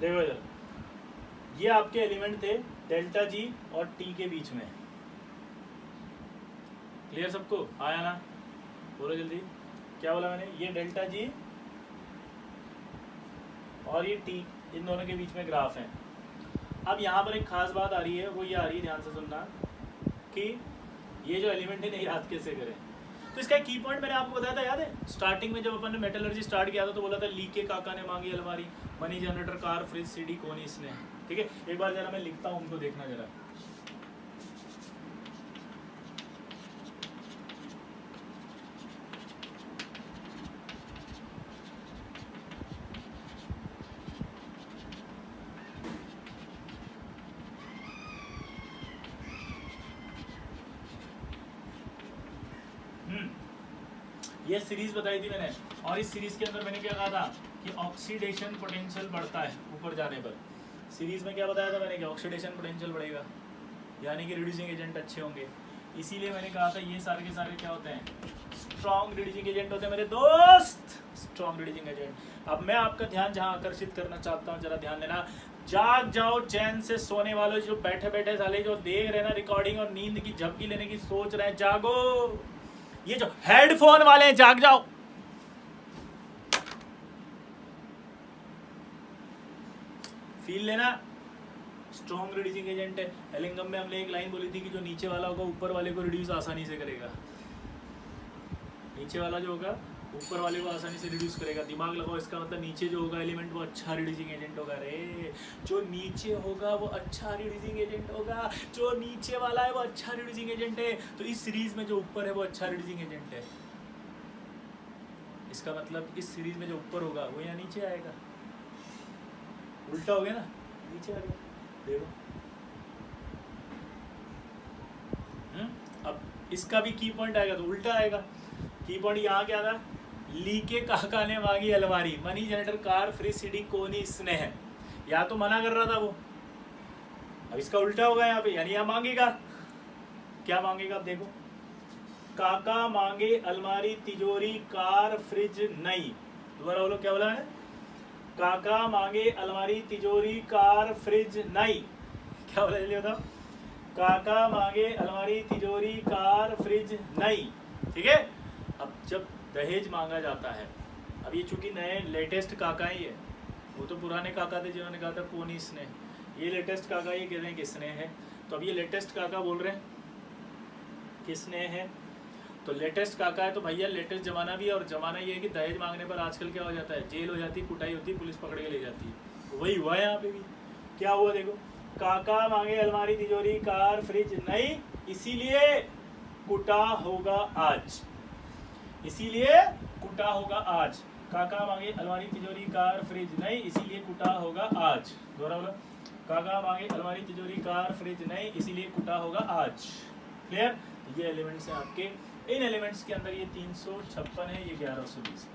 देखो इधर, ये आपके एलिमेंट थे डेल्टा जी और टी के बीच में। क्लियर सबको? आया ना? बोलो जल्दी, क्या बोला मैंने? ये डेल्टा जी और ये टी, इन दोनों के बीच में ग्राफ है। अब यहाँ पर एक खास बात आ रही है, वो ये आ रही है, ध्यान से सुनना, कि ये जो एलिमेंट है नहीं याद कैसे करें। तो इसका की पॉइंट मैंने आपको बताया था, याद है? स्टार्टिंग में जब अपन ने मेटलर्जी स्टार्ट किया था तो बोला था लीके काका ने मांगी अलमारी, money generator, car, fridge, CD कोनी इसने। ठीक है, एक बार जरा मैं लिखता हूँ, उनको देखना जरा। ये सीरीज बताई थी मैंने, और इस सीरीज के अंदर मैंने क्या कहा था कि ऑक्सीडेशन पोटेंशियल बढ़ता है ऊपर जाने पर। सीरीज में क्या बताया था मैंने कि ऑक्सीडेशन पोटेंशियल बढ़ेगा, यानी कि रिड्यूसिंग एजेंट अच्छे होंगे। इसीलिए मैंने कहा था ये सारे के सारे क्या होते हैं? स्ट्रॉन्ग रिड्यूसिंग एजेंट होते हैं मेरे दोस्त, स्ट्रॉन्ग रिड्यूसिंग एजेंट। अब मैं आपका ध्यान जहां आकर्षित करना चाहता हूँ, जरा ध्यान देना। जाग जाओ चैन से सोने वालों, जो बैठे बैठे साले जो देख रहे ना रिकॉर्डिंग और नींद की झपकी लेने की सोच रहे हैं, जागो। ये जो हेडफोन वाले हैं, जाग जाओ। फील लेना, स्ट्रॉन्ग रिड्यूसिंग एजेंट है। एलिंगम में हमने एक लाइन बोली थी कि जो नीचे वाला होगा ऊपर वाले को रिड्यूस आसानी से करेगा। नीचे वाला जो होगा ऊपर वाले को आसानी से रिड्यूस करेगा। दिमाग लगाओ, इसका मतलब नीचे जो होगा एलिमेंट वो अच्छा रिड्यूसिंग एजेंट होगा। रे जो नीचे होगा वो अच्छा रिड्यूसिंग एजेंट होगा, जो नीचे वाला है वो अच्छा रिड्यूसिंग एजेंट है। तो इस सीरीज में जो ऊपर है वो अच्छा रिड्यूसिंग एजेंट है। इसका मतलब इस सीरीज में जो ऊपर होगा वो यहाँ नीचे आएगा। उल्टा हो गया ना, नीचे आ गया। देखो अब इसका भी की पॉइंट आएगा तो उल्टा आएगा। की पॉइंट यहाँ क्या था? लीके काका ने मांगी अलमारी, money generator, car, fridge, CD कोनी इसने है। या तो मना कर रहा था वो, अब इसका उल्टा होगा यहाँ पे, यानी यहाँ मांगेगा। क्या मांगेगा? अब देखो, काका मांगे अलमारी, तिजोरी, कार, फ्रिज नई। दोबारा बोलो, क्या बोला है? काका मांगे अलमारी, तिजोरी, कार, फ्रिज नई। क्या बोला जल्दी बताओ? काका मांगे अलमारी, तिजोरी, कार, फ्रिज नई। ठीक है, अब जब दहेज मांगा जाता है, अब ये चूंकि नए लेटेस्ट काका ही है, वो तो पुराने काका थे जिन्होंने कहा था कौन इसने, ये लेटेस्ट काका ये कह रहे हैं किसने है। तो अब ये लेटेस्ट काका बोल रहे हैं किसने है, तो लेटेस्ट काका है तो भैया लेटेस्ट जमाना भी है। और जमाना ये है कि दहेज मांगने पर आजकल क्या हो जाता है? जेल हो जाती है, कुटाई होती है, पुलिस पकड़ के ले जाती है। वही हुआ है यहाँ पे भी। क्या हुआ देखो, काका मांगे अलमारी, तिजोरी, कार, फ्रिज नई, इसीलिए कुटा होगा आज। इसीलिए कुटा होगा आज। काका मांगे अलमारी, तिजोरी, कार, फ्रिज नई, इसीलिए कुटा होगा आज। दोबारा बोलो, काका मांगे अलमारी, तिजोरी, कार, फ्रिज नई, इसीलिए कुटा होगा आज। क्लियर? ये एलिमेंट्स हैं आपके। इन एलिमेंट्स के अंदर ये 356 है, ये 1120।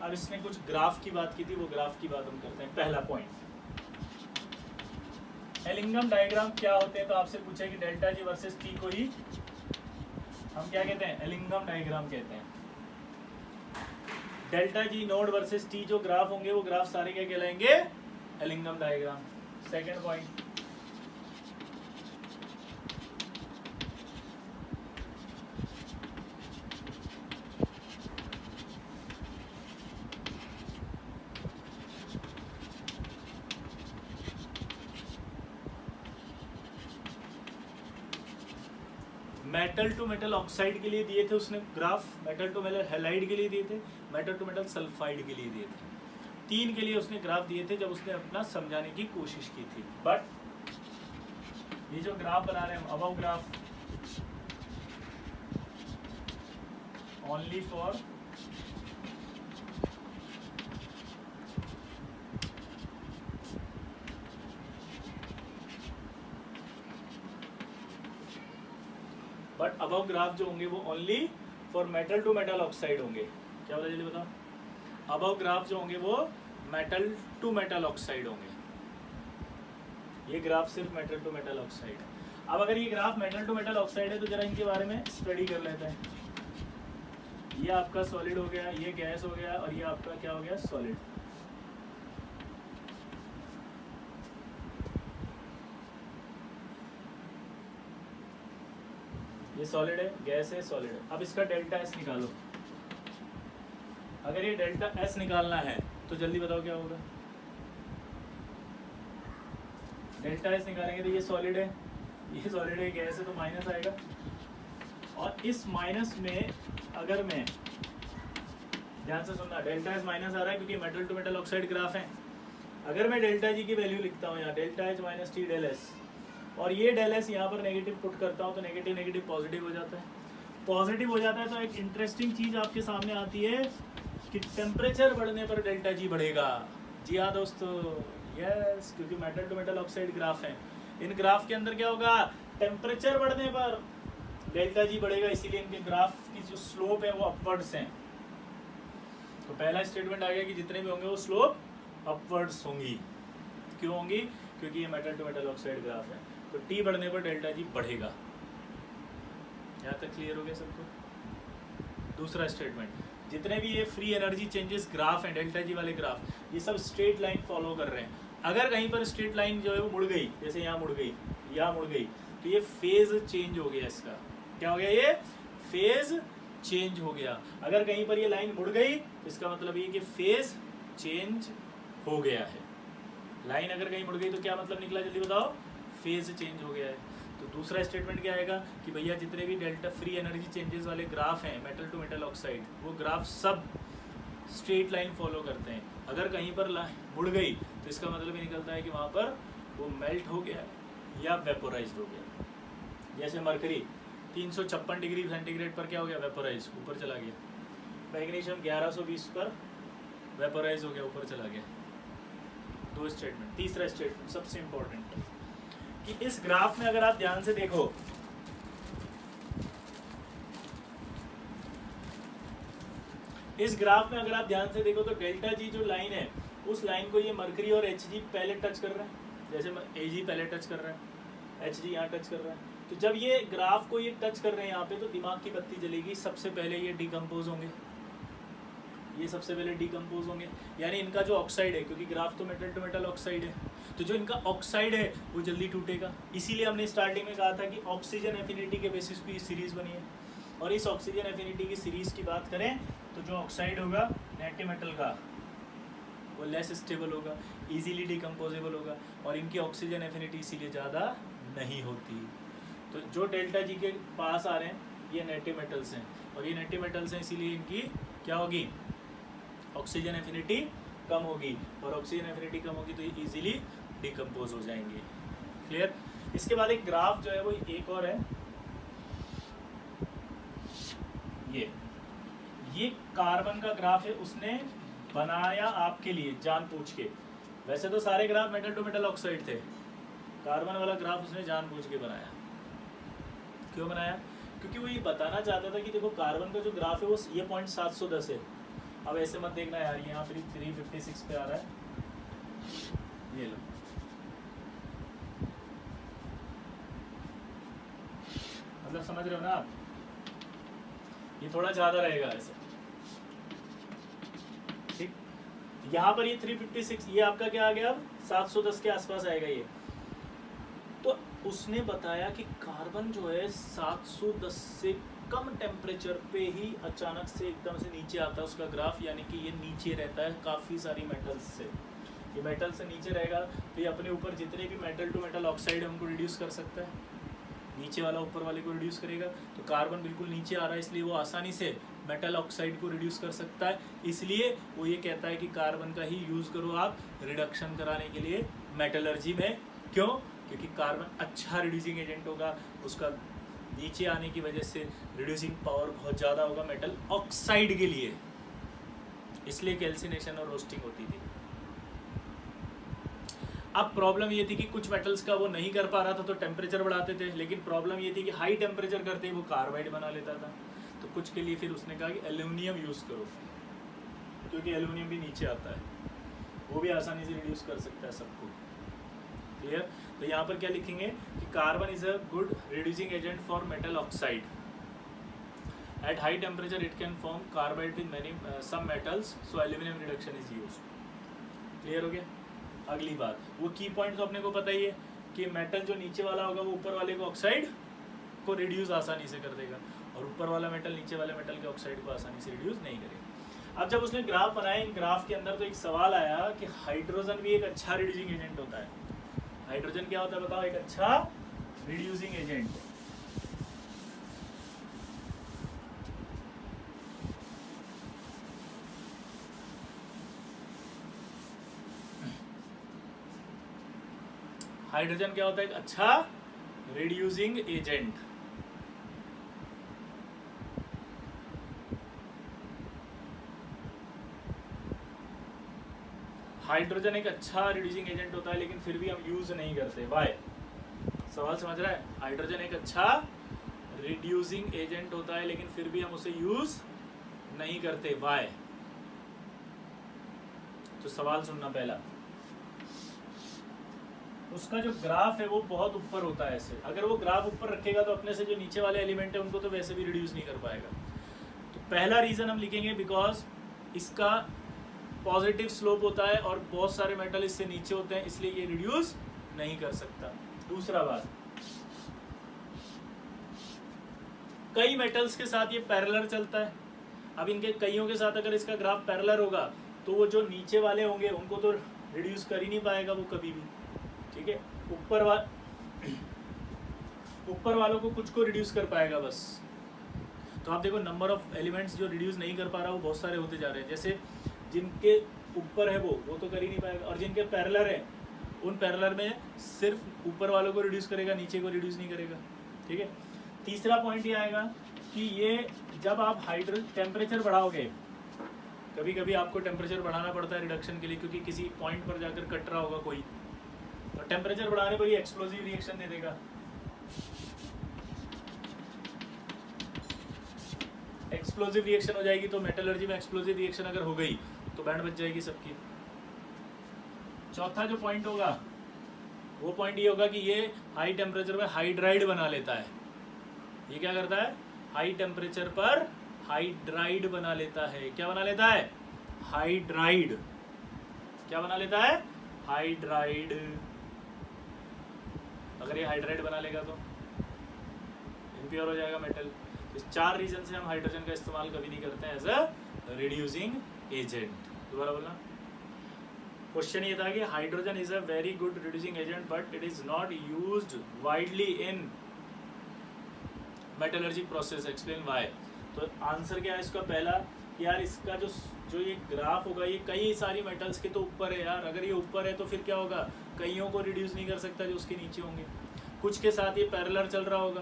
अब इसने कुछ ग्राफ की बात की थी, वो ग्राफ की बात हम करते हैं। पहला पॉइंट, एलिंगम डायग्राम क्या होते हैं? तो आपसे पूछा कि डेल्टा जी वर्सेस टी को ही हम क्या कहते हैं? एलिंगम डायग्राम कहते हैं। Delta G naught versus T जो ग्राफ होंगे वो ग्राफ सारे क्या कहलाएंगे? Ellingham diagram. Second point, metal to metal oxide के लिए दिए थे उसने graph, metal to metal halide के लिए दिए थे, मेटल टू मेटल सल्फाइड के लिए दिए थे। 3 के लिए उसने ग्राफ दिए थे जब उसने अपना समझाने की कोशिश की थी। बट ये जो ग्राफ बना रहे हैं हम, above graph only for but above graph जो होंगे वो only for metal to metal oxide होंगे। क्या बोला जल्दी बताओ। अबव ग्राफ जो होंगे वो मेटल टू मेटल ऑक्साइड होंगे। ये ग्राफ सिर्फ मेटल टू मेटल ऑक्साइड है। अब अगर ये graph metal to metal oxide है तो जरा इनके बारे में स्टडी कर लेते हैं। ये आपका सॉलिड हो गया, ये गैस हो गया, और ये आपका क्या हो गया, सॉलिड। ये सॉलिड है, गैस है, सॉलिड है। अब इसका डेल्टा एस निकालो। अगर ये डेल्टा एस निकालना है तो जल्दी बताओ क्या होगा। डेल्टा एस निकालेंगे तो ये सॉलिड है, ये सॉलिड है, गैस है, तो माइनस आएगा। और इस माइनस में अगर मैं, ध्यान से सुनना, डेल्टा एस माइनस आ रहा है क्योंकि metal to metal oxide graph है। अगर मैं डेल्टा जी की वैल्यू लिखता हूँ यहाँ, delta H minus T del S, और ये डेल एस यहाँ पर नेगेटिव पुट करता हूँ तो नेगेटिव नेगेटिव पॉजिटिव हो जाता है। पॉजिटिव हो जाता है तो एक इंटरेस्टिंग चीज़ आपके सामने आती है कि टेम्परेचर बढ़ने पर डेल्टा जी बढ़ेगा। जी हाँ दोस्तों, यस, क्योंकि metal to metal oxide graph है। इन ग्राफ के अंदर क्या होगा, टेम्परेचर बढ़ने पर डेल्टा जी बढ़ेगा, इसीलिए इनके ग्राफ की जो स्लोप है वो अपवर्ड्स हैं। तो पहला स्टेटमेंट आ गया कि जितने भी होंगे वो स्लोप अपवर्ड्स होंगी। क्यों होंगी, क्योंकि ये metal to metal oxide graph है। तो टी बढ़ने पर डेल्टा जी बढ़ेगा। यहाँ तक क्लियर हो गया सबको। दूसरा स्टेटमेंट, जितने भी ये फ्री एनर्जी चेंजेस ग्राफ हैं, डेल्टा जी वाले ग्राफ, ये सब स्ट्रेट लाइन फॉलो कर रहे हैं। अगर कहीं पर स्ट्रेट लाइन जो है वो मुड़ गई, जैसे यहाँ मुड़ गई, यहाँ मुड़ गई, तो ये फेज चेंज हो गया। इसका क्या हो गया, ये फेज चेंज हो गया। अगर कहीं पर ये लाइन मुड़ गई तो इसका मतलब ये कि फेज चेंज हो गया है। लाइन अगर कहीं मुड़ गई तो क्या मतलब निकला, जल्दी बताओ, फेज चेंज हो गया है। तो दूसरा स्टेटमेंट क्या आएगा कि भैया जितने भी डेल्टा फ्री एनर्जी चेंजेस वाले ग्राफ हैं मेटल टू मेटल ऑक्साइड, वो ग्राफ सब स्ट्रेट लाइन फॉलो करते हैं। अगर कहीं पर मुड़ गई तो इसका मतलब ये निकलता है कि वहाँ पर वो मेल्ट हो गया या वेपोराइज्ड हो गया। जैसे मरकरी 356 डिग्री सेंटीग्रेड पर क्या हो गया, वेपोराइज, ऊपर चला गया। मैग्नीशियम 1120 पर वेपोराइज हो गया, ऊपर चला गया। दो स्टेटमेंट। तीसरा स्टेटमेंट सबसे इंपॉर्टेंट कि इस ग्राफ में अगर आप ध्यान से देखो, इस ग्राफ में अगर आप ध्यान से देखो तो डेल्टा जी जो लाइन है, उस लाइन को ये मरकरी और एच जी पहले टच कर रहा है। जैसे ए जी पहले टच कर रहा है, एच जी यहाँ टच कर रहा है। तो जब ये ग्राफ को ये टच कर रहे हैं यहाँ पे, तो दिमाग की बत्ती जलेगी। सबसे पहले ये डिकम्पोज होंगे, ये सबसे पहले डिकम्पोज होंगे, यानी इनका जो ऑक्साइड है, क्योंकि ग्राफ तो मेटल टू मेटल ऑक्साइड है, तो जो इनका ऑक्साइड है वो जल्दी टूटेगा। इसीलिए हमने स्टार्टिंग में कहा था कि ऑक्सीजन एफिनिटी के बेसिस पे सीरीज बनी है। और इस ऑक्सीजन एफिनिटी की सीरीज की बात करें तो जो ऑक्साइड होगा नेटी मेटल का, वो लेस स्टेबल होगा, इजीली डिकम्पोजेबल होगा, और इनकी ऑक्सीजन एफिनिटी इसीलिए ज़्यादा नहीं होती। तो जो डेल्टा जी के पास आ रहे हैं ये नेटी मेटल्स हैं, और ये नेटी मेटल्स हैं, इसीलिए इनकी क्या होगी, ऑक्सीजन एफिनिटी कम होगी, और ऑक्सीजन एफिनिटी कम होगी तो ये इजीली डिकम्पोज हो जाएंगे। क्लियर। इसके बाद एक ग्राफ जो है वो एक और है, ये कार्बन का ग्राफ है, उसने बनाया आपके लिए जानबूझ के। वैसे तो सारे graph metal to metal oxide थे, कार्बन वाला ग्राफ उसने जानबूझ के बनाया। क्यों बनाया, क्योंकि वो ये बताना चाहता था कि देखो कार्बन का जो ग्राफ है वो ये पॉइंट 710 है। अब ऐसे मत देखना यार, यहाँ पर 356 पे आ रहा है, ये लो, मतलब समझ रहे हो ना आप, ये थोड़ा ज्यादा रहेगा ऐसे, ठीक। यहाँ पर ये 356, ये आपका क्या आ गया, अब 710 के आसपास आएगा ये। तो उसने बताया कि कार्बन जो है 710 से कम टेम्परेचर पे ही अचानक से एकदम से नीचे आता है उसका ग्राफ, यानी कि ये नीचे रहता है काफ़ी सारी मेटल्स से। ये मेटल से नीचे रहेगा तो ये अपने ऊपर जितने भी मेटल टू मेटल ऑक्साइड है उनको रिड्यूस कर सकता है, नीचे वाला ऊपर वाले को रिड्यूस करेगा। तो कार्बन बिल्कुल नीचे आ रहा है, इसलिए वो आसानी से मेटल ऑक्साइड को रिड्यूस कर सकता है। इसलिए वो ये कहता है कि कार्बन का ही यूज़ करो आप रिडक्शन कराने के लिए मेटलर्जी में। क्यों, क्योंकि कार्बन अच्छा रिड्यूसिंग एजेंट होगा, उसका नीचे आने की वजह से रिड्यूसिंग पावर बहुत ज़्यादा होगा मेटल ऑक्साइड के लिए, इसलिए कैल्सिनेशन और रोस्टिंग होती थी। अब प्रॉब्लम ये थी कि कुछ मेटल्स का वो नहीं कर पा रहा था तो टेम्परेचर बढ़ाते थे, लेकिन प्रॉब्लम ये थी कि हाई टेम्परेचर करते ही वो कार्बाइड बना लेता था। तो कुछ के लिए फिर उसने कहा कि एल्यूमिनियम यूज़ करो, क्योंकि एल्यूमिनियम भी नीचे आता है, वो भी आसानी से रिड्यूस कर सकता है सबको। क्लियर? तो यहाँ पर क्या लिखेंगे कि carbon is a good reducing agent for metal oxide. At high temperature it can form carbide with many some metals, so aluminium reduction is used. Clear हो गया? अगली बात, वो की पॉइंट तो अपने को पता ही है कि मेटल जो नीचे वाला होगा वो ऊपर वाले को ऑक्साइड को रिड्यूस आसानी से कर देगा, और ऊपर वाला मेटल नीचे वाले मेटल के ऑक्साइड को आसानी से रिड्यूस नहीं करेगा। अब जब उसने ग्राफ बनाया, इन ग्राफ के अंदर तो एक सवाल आया कि हाइड्रोजन भी एक अच्छा रिड्यूसिंग एजेंट होता है। हाइड्रोजन क्या होता है बताओ? एक अच्छा रिड्यूसिंग एजेंट। हाइड्रोजन क्या होता है? एक अच्छा रिड्यूसिंग एजेंट। हाइड्रोजन एक अच्छा रिड्यूसिंग एजेंट होता है, लेकिन फिर भी हम यूज नहीं करते। वाई? सवाल समझ रहा है? हाइड्रोजन एक अच्छा रिड्यूसिंग एजेंट होता है, लेकिन फिर भी हम उसे यूज नहीं करते। वाई? तो सवाल सुनना पहला, उसका जो ग्राफ है वो बहुत ऊपर होता है ऐसे। अगर वो ग्राफ ऊपर रखेगा तो अपने से जो नीचे वाले एलिमेंट है उनको तो वैसे भी रिड्यूस नहीं कर पाएगा। तो पहला रीजन हम लिखेंगे बिकॉज इसका पॉजिटिव स्लोप होता है और बहुत सारे मेटल इससे नीचे होते हैं, इसलिए ये रिड्यूस नहीं कर सकता। दूसरा बात, कई मेटल्स के साथ ये पैरेलल चलता है। अब इनके कईयों के साथ अगर इसका ग्राफ पैरेलल होगा तो वो जो नीचे वाले होंगे उनको तो रिड्यूस कर ही नहीं पाएगा वो कभी भी। ठीक है? ऊपर वालों को कुछ को रिड्यूस कर पाएगा बस। तो आप देखो नंबर ऑफ एलिमेंट्स जो रिड्यूस नहीं कर पा रहा वो बहुत सारे होते जा रहे हैं। जैसे जिनके ऊपर है वो तो कर ही नहीं पाएगा, और जिनके पैरेलल है उन पैरेलल में सिर्फ ऊपर वालों को रिड्यूस करेगा, नीचे को रिड्यूस नहीं करेगा। ठीक है? तीसरा पॉइंट ये आएगा कि ये जब आप टेम्परेचर बढ़ाओगे, कभी कभी आपको टेम्परेचर बढ़ाना पड़ता है रिडक्शन के लिए, क्योंकि किसी पॉइंट पर जाकर कट रहा होगा कोई, तो टेम्परेचर बढ़ाने पर ये एक्सप्लोजिव रिएक्शन दे देगा। एक्सप्लोजिव रिएक्शन हो जाएगी, तो मेटलर्जी में एक्सप्लोजिव रिएक्शन अगर हो गई तो बैंड बच जाएगी सबकी। चौथा जो पॉइंट होगा वो पॉइंट ये होगा कि ये हाई टेम्परेचर पर हाइड्राइड बना लेता है। ये क्या करता है? हाई टेम्परेचर पर हाइड्राइड बना लेता है। क्या बना लेता है? हाइड्राइड। क्या बना लेता है? हाइड्राइड। अगर ये हाइड्राइड बना लेगा तो इम्प्योर हो जाएगा मेटल। इस चार रीजन से हम हाइड्रोजन का इस्तेमाल कभी नहीं करते हैं एज अ रिड्यूसिंग एजेंट। दोबारा बोलना। क्वेश्चन ये था कि hydrogen is a very good reducing agent but it is not used widely in metallurgic process, explain why. तो आंसर क्या है इसका? पहला कि यार इसका जो ये ग्राफ होगा ये कई सारी मेटल्स के तो ऊपर है यार। अगर ये ऊपर है तो फिर क्या होगा? कईयों को रिड्यूस नहीं कर सकता जो उसके नीचे होंगे। कुछ के साथ ये पैरेलल चल रहा होगा,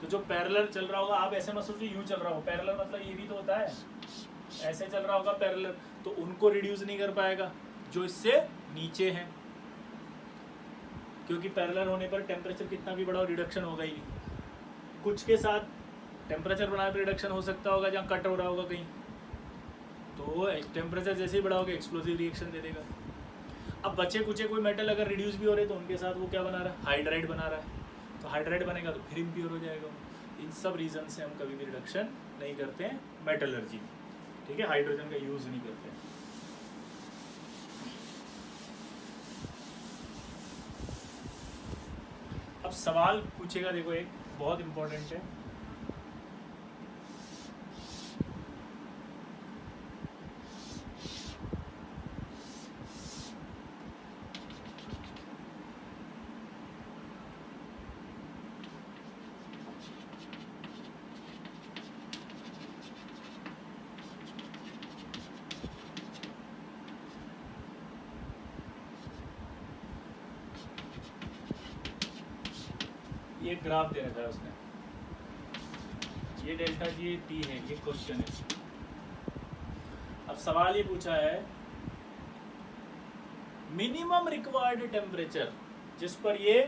तो जो पैरेलल चल रहा होगा, आप ऐसे मत सोचो यूं चल रहा हो, पैरेलल मतलब ये भी तो होता है, ऐसे चल रहा होगा पैरेलल, तो उनको रिड्यूस नहीं कर पाएगा जो इससे नीचे हैं, क्योंकि पैरेलल होने पर टेम्परेचर कितना भी बढ़ाओ रिडक्शन होगा ही नहीं। कुछ के साथ टेम्परेचर बढ़ाने पर रिडक्शन हो सकता होगा जहाँ कट हो रहा होगा कहीं, तो टेम्परेचर जैसे ही बढ़ाओगे एक्सप्लोसिव रिएक्शन दे देगा। अब बचे कुचे कोई मेटल अगर रिड्यूस भी हो रहे तो उनके साथ वो क्या बना रहा है? हाइड्राइड बना रहा है। तो हाइड्राइड बनेगा तो फिर इम्प्योर हो जाएगा। इन सब रीजन से हम कभी भी रिडक्शन नहीं करते हैं मेटलर्जी। ठीक है? हाइड्रोजन का यूज नहीं करते हैं। अब सवाल पूछेगा, देखो एक बहुत इंपॉर्टेंट है। ये ग्राफ दे रखा है उसने, ये डेल्टा जी ये टी है, ये क्वेश्चन है। अब सवाल ये पूछा है मिनिमम रिक्वायर्ड टेम्परेचर जिस पर ये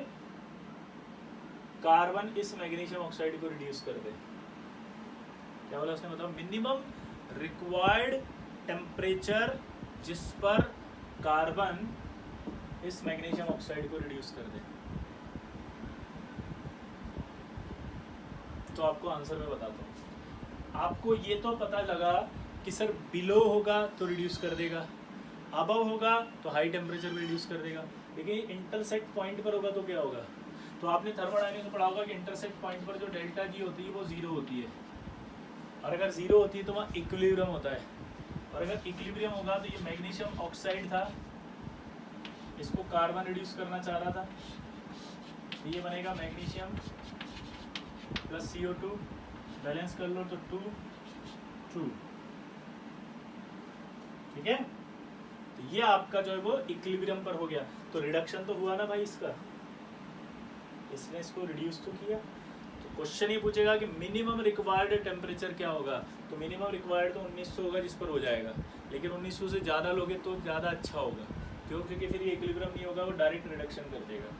कार्बन इस मैग्नीशियम ऑक्साइड को रिड्यूस कर दे। क्या बोला उसने, बताओ। मिनिमम रिक्वायर्ड टेम्परेचर जिस पर कार्बन इस मैग्नीशियम ऑक्साइड को रिड्यूस कर दे। तो आपको आंसर मैं बताता हूँ। आपको ये तो पता लगा कि सर बिलो होगा तो रिड्यूस कर देगा, अबव होगा तो हाई टेम्परेचर पे रिड्यूस कर देगा, लेकिन इंटरसेक्ट पॉइंट पर होगा तो क्या होगा। तो आपने थर्मोडायनेमिक्स में पढ़ा होगा कि इंटरसेक्ट पॉइंट पर जो डेल्टा जी होती है वो जीरो होती है, और अगर जीरो होती है तो वहाँ इक्विलिब्रियम होता है, और अगर इक्विलिब्रियम होगा तो ये मैग्नीशियम ऑक्साइड था, इसको कार्बन रिड्यूस करना चाह रहा था, तो ये बनेगा मैग्नीशियम प्लस CO2, बैलेंस कर लो तो 2 2, ठीक है। तो ये आपका जो है वो इक्विलिब्रियम पर हो गया। तो रिडक्शन तो हुआ ना भाई इसका, इसने इसको रिड्यूस तो किया। तो क्वेश्चन ये पूछेगा कि मिनिमम रिक्वायर्ड टेम्परेचर क्या होगा, तो मिनिमम रिक्वायर्ड तो 1900 होगा जिस पर हो जाएगा, लेकिन 1900 से ज़्यादा लोगे तो ज़्यादा अच्छा होगा। क्यों? क्योंकि फिर ये इक्विलिब्रियम नहीं होगा, वो डायरेक्ट रिडक्शन कर देगा।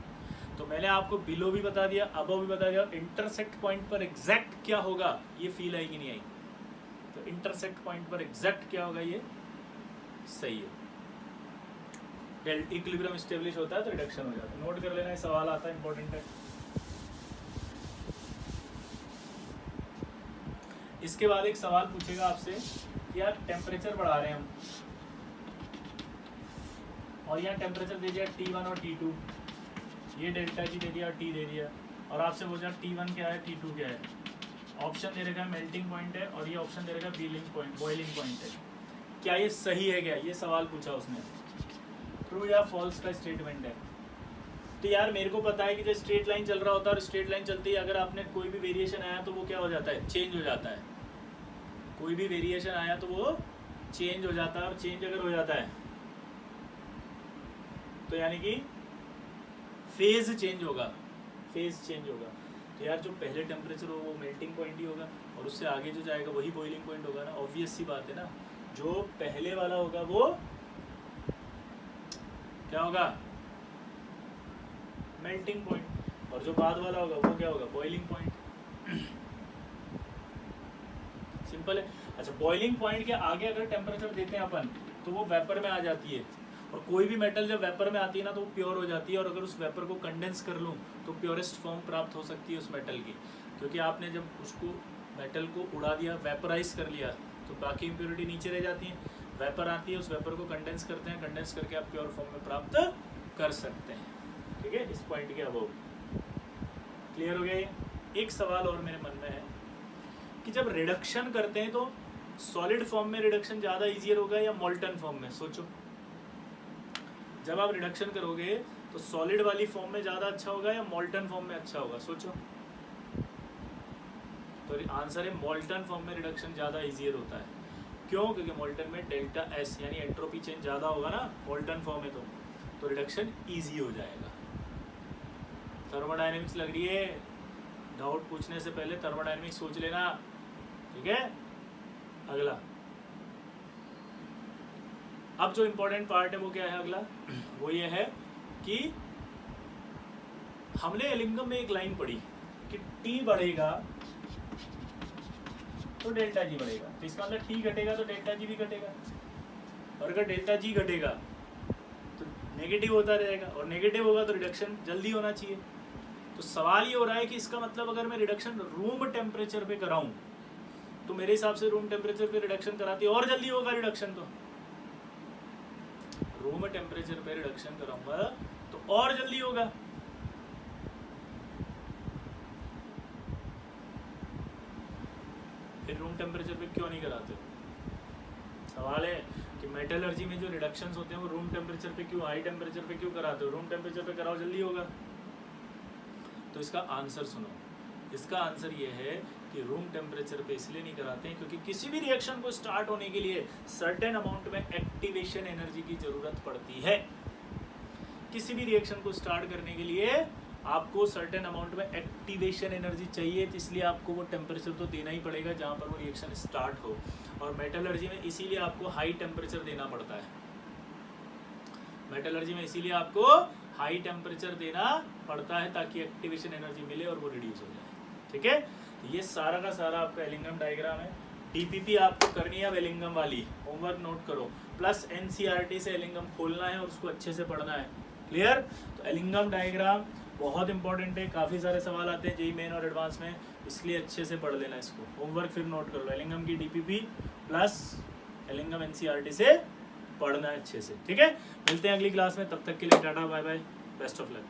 तो मैंने आपको बिलो भी बता दिया, अबव भी बता दिया, इंटरसेक्ट पॉइंट पर एग्जैक्ट क्या होगा ये फील आई कि नहीं आई। तो इंटरसेक्ट पॉइंट पर एग्जैक्ट क्या होगा ये सही है। इक्विलिब्रियम स्टेब्लिश होता है तो रिडक्शन हो जाता है। नोट कर लेना, ये सवाल आता है, इंपॉर्टेंट है। इसके बाद एक सवाल पूछेगा आपसे कि यार टेम्परेचर बढ़ा रहे हैं हम, और यहाँ टेम्परेचर दे दिया T1 और T2, ये डेल्टा जी दे दिया और T दे दिया, और आपसे पूछा T1 क्या है T2 क्या है। ऑप्शन दे रखा मेल्टिंग पॉइंट है और ये ऑप्शन दे रखा बॉइलिंग पॉइंट है। क्या ये सही है क्या, ये सवाल पूछा उसने, ट्रू या फॉल्स का स्टेटमेंट है। तो यार मेरे को पता है कि जब स्ट्रेट लाइन चल रहा होता है और स्ट्रेट लाइन चलती है अगर आपने कोई भी वेरिएशन आया तो वो क्या हो जाता है, चेंज हो जाता है। कोई भी वेरिएशन आया तो वो चेंज हो जाता है, और चेंज अगर हो जाता है तो यानी कि फेज चेंज होगा, फेज चेंज होगा। तो यार जो पहले टेम्परेचर हो वो मेल्टिंग पॉइंट ही होगा, और उससे आगे जो जाएगा वही बॉइलिंग पॉइंट होगा ना। ऑब्वियस सी बात है ना, जो पहले वाला होगा वो क्या होगा, मेल्टिंग पॉइंट, और जो बाद वाला होगा वो क्या होगा, बॉइलिंग पॉइंट। सिंपल है। अच्छा, बॉइलिंग पॉइंट के आगे अगर टेम्परेचर देते हैं अपन तो वो वेपर में आ जाती है, और कोई भी मेटल जब वेपर में आती है ना तो वो प्योर हो जाती है, और अगर उस वेपर को कंडेंस कर लूँ तो प्योरेस्ट फॉर्म प्राप्त हो सकती है उस मेटल की। क्योंकि आपने जब उसको मेटल को उड़ा दिया, वेपराइज कर लिया, तो बाकी इम्प्योरिटी नीचे रह जाती है, वेपर आती है, उस वेपर को कंडेंस करते हैं, कंडेंस करके आप प्योर फॉर्म में प्राप्त कर सकते हैं। ठीक है, इस पॉइंट के अबव क्लियर हो गया ये। एक सवाल और मेरे मन में है कि जब रिडक्शन करते हैं तो सॉलिड फॉर्म में रिडक्शन ज़्यादा ईजियर होगा या मोल्टन फॉर्म में। सोचो, जब आप रिडक्शन करोगे तो सॉलिड वाली फॉर्म में ज़्यादा अच्छा होगा या मोल्टन फॉर्म में अच्छा होगा। सोचो, तो आंसर है मोल्टन फॉर्म में रिडक्शन ज़्यादा ईजियर होता है। क्यों? क्योंकि मोल्टन में डेल्टा एस यानी एंट्रोपी चेंज ज़्यादा होगा ना मोल्टन फॉर्म में, तो रिडक्शन ईजी हो जाएगा। थर्मोडायनेमिक्स लग रही है, डाउट पूछने से पहले थर्मोडायनेमिक्स सोच लेना, ठीक है। अगला, अब जो इम्पोर्टेंट पार्ट है वो क्या है अगला, वो ये है कि हमने एलिंगम में एक लाइन पढ़ी कि T बढ़ेगा तो डेल्टा जी बढ़ेगा, तो इसका मतलब T घटेगा तो डेल्टा जी भी घटेगा, और अगर डेल्टा जी घटेगा तो नेगेटिव होता रहेगा, और नेगेटिव होगा तो रिडक्शन जल्दी होना चाहिए। तो सवाल ये हो रहा है कि इसका मतलब अगर मैं रिडक्शन रूम टेम्परेचर पे कराऊं तो मेरे हिसाब से रूम टेम्परेचर पे रिडक्शन कराती और जल्दी होगा रिडक्शन। तो रूम टेम्परेचर पे रिडक्शन कराऊंगा तो और जल्दी होगा। फिर रूम टेम्परेचर पे क्यों नहीं कराते? सवाल है कि मेटलर्जी में जो रिडक्शंस होते हैं वो रूम टेम्परेचर पे क्यों, हाई टेम्परेचर पे क्यों कराते हो? रूम टेम्परेचर पे कराओ जल्दी होगा। तो इसका आंसर सुनो, इसका आंसर ये है कि रूम टेम्परेचर पे इसलिए नहीं कराते हैं क्योंकि किसी भी रिएक्शन को स्टार्ट होने के लिए सर्टेन अमाउंट में एक्टिवेशन एनर्जी की जरूरत पड़ती है। किसी भी रिएक्शन को स्टार्ट करने के लिए आपको सर्टेन अमाउंट में एक्टिवेशन एनर्जी चाहिए, तो इसलिए आपको वो टेम्परेचर तो देना ही पड़ेगा जहाँ पर वो रिएक्शन स्टार्ट हो। और मेटलर्जी में इसीलिए आपको हाई टेम्परेचर देना पड़ता है, मेटलर्जी में इसीलिए आपको हाई टेम्परेचर देना पड़ता है ताकि एक्टिवेशन एनर्जी मिले और वो रिड्यूस हो जाए। ठीक है, तो ये सारा का सारा आपका एलिंगम डायग्राम है। डीपीपी आपको करनी है अब एलिंगम वाली, होमवर्क नोट करो, प्लस एनसीईआरटी से एलिंगम खोलना है और उसको अच्छे से पढ़ना है। क्लियर? तो एलिंगम डायग्राम बहुत इंपॉर्टेंट है, काफ़ी सारे सवाल आते हैं जेईई मेन और एडवांस में, इसलिए अच्छे से पढ़ लेना इसको। होमवर्क फिर नोट कर लो, एलिंगम की डीपीपी प्लस एलिंगम एनसीईआरटी से पढ़ना है अच्छे से। ठीक है, मिलते हैं अगली क्लास में, तब तक के लिए ta-ta bye bye, best of luck.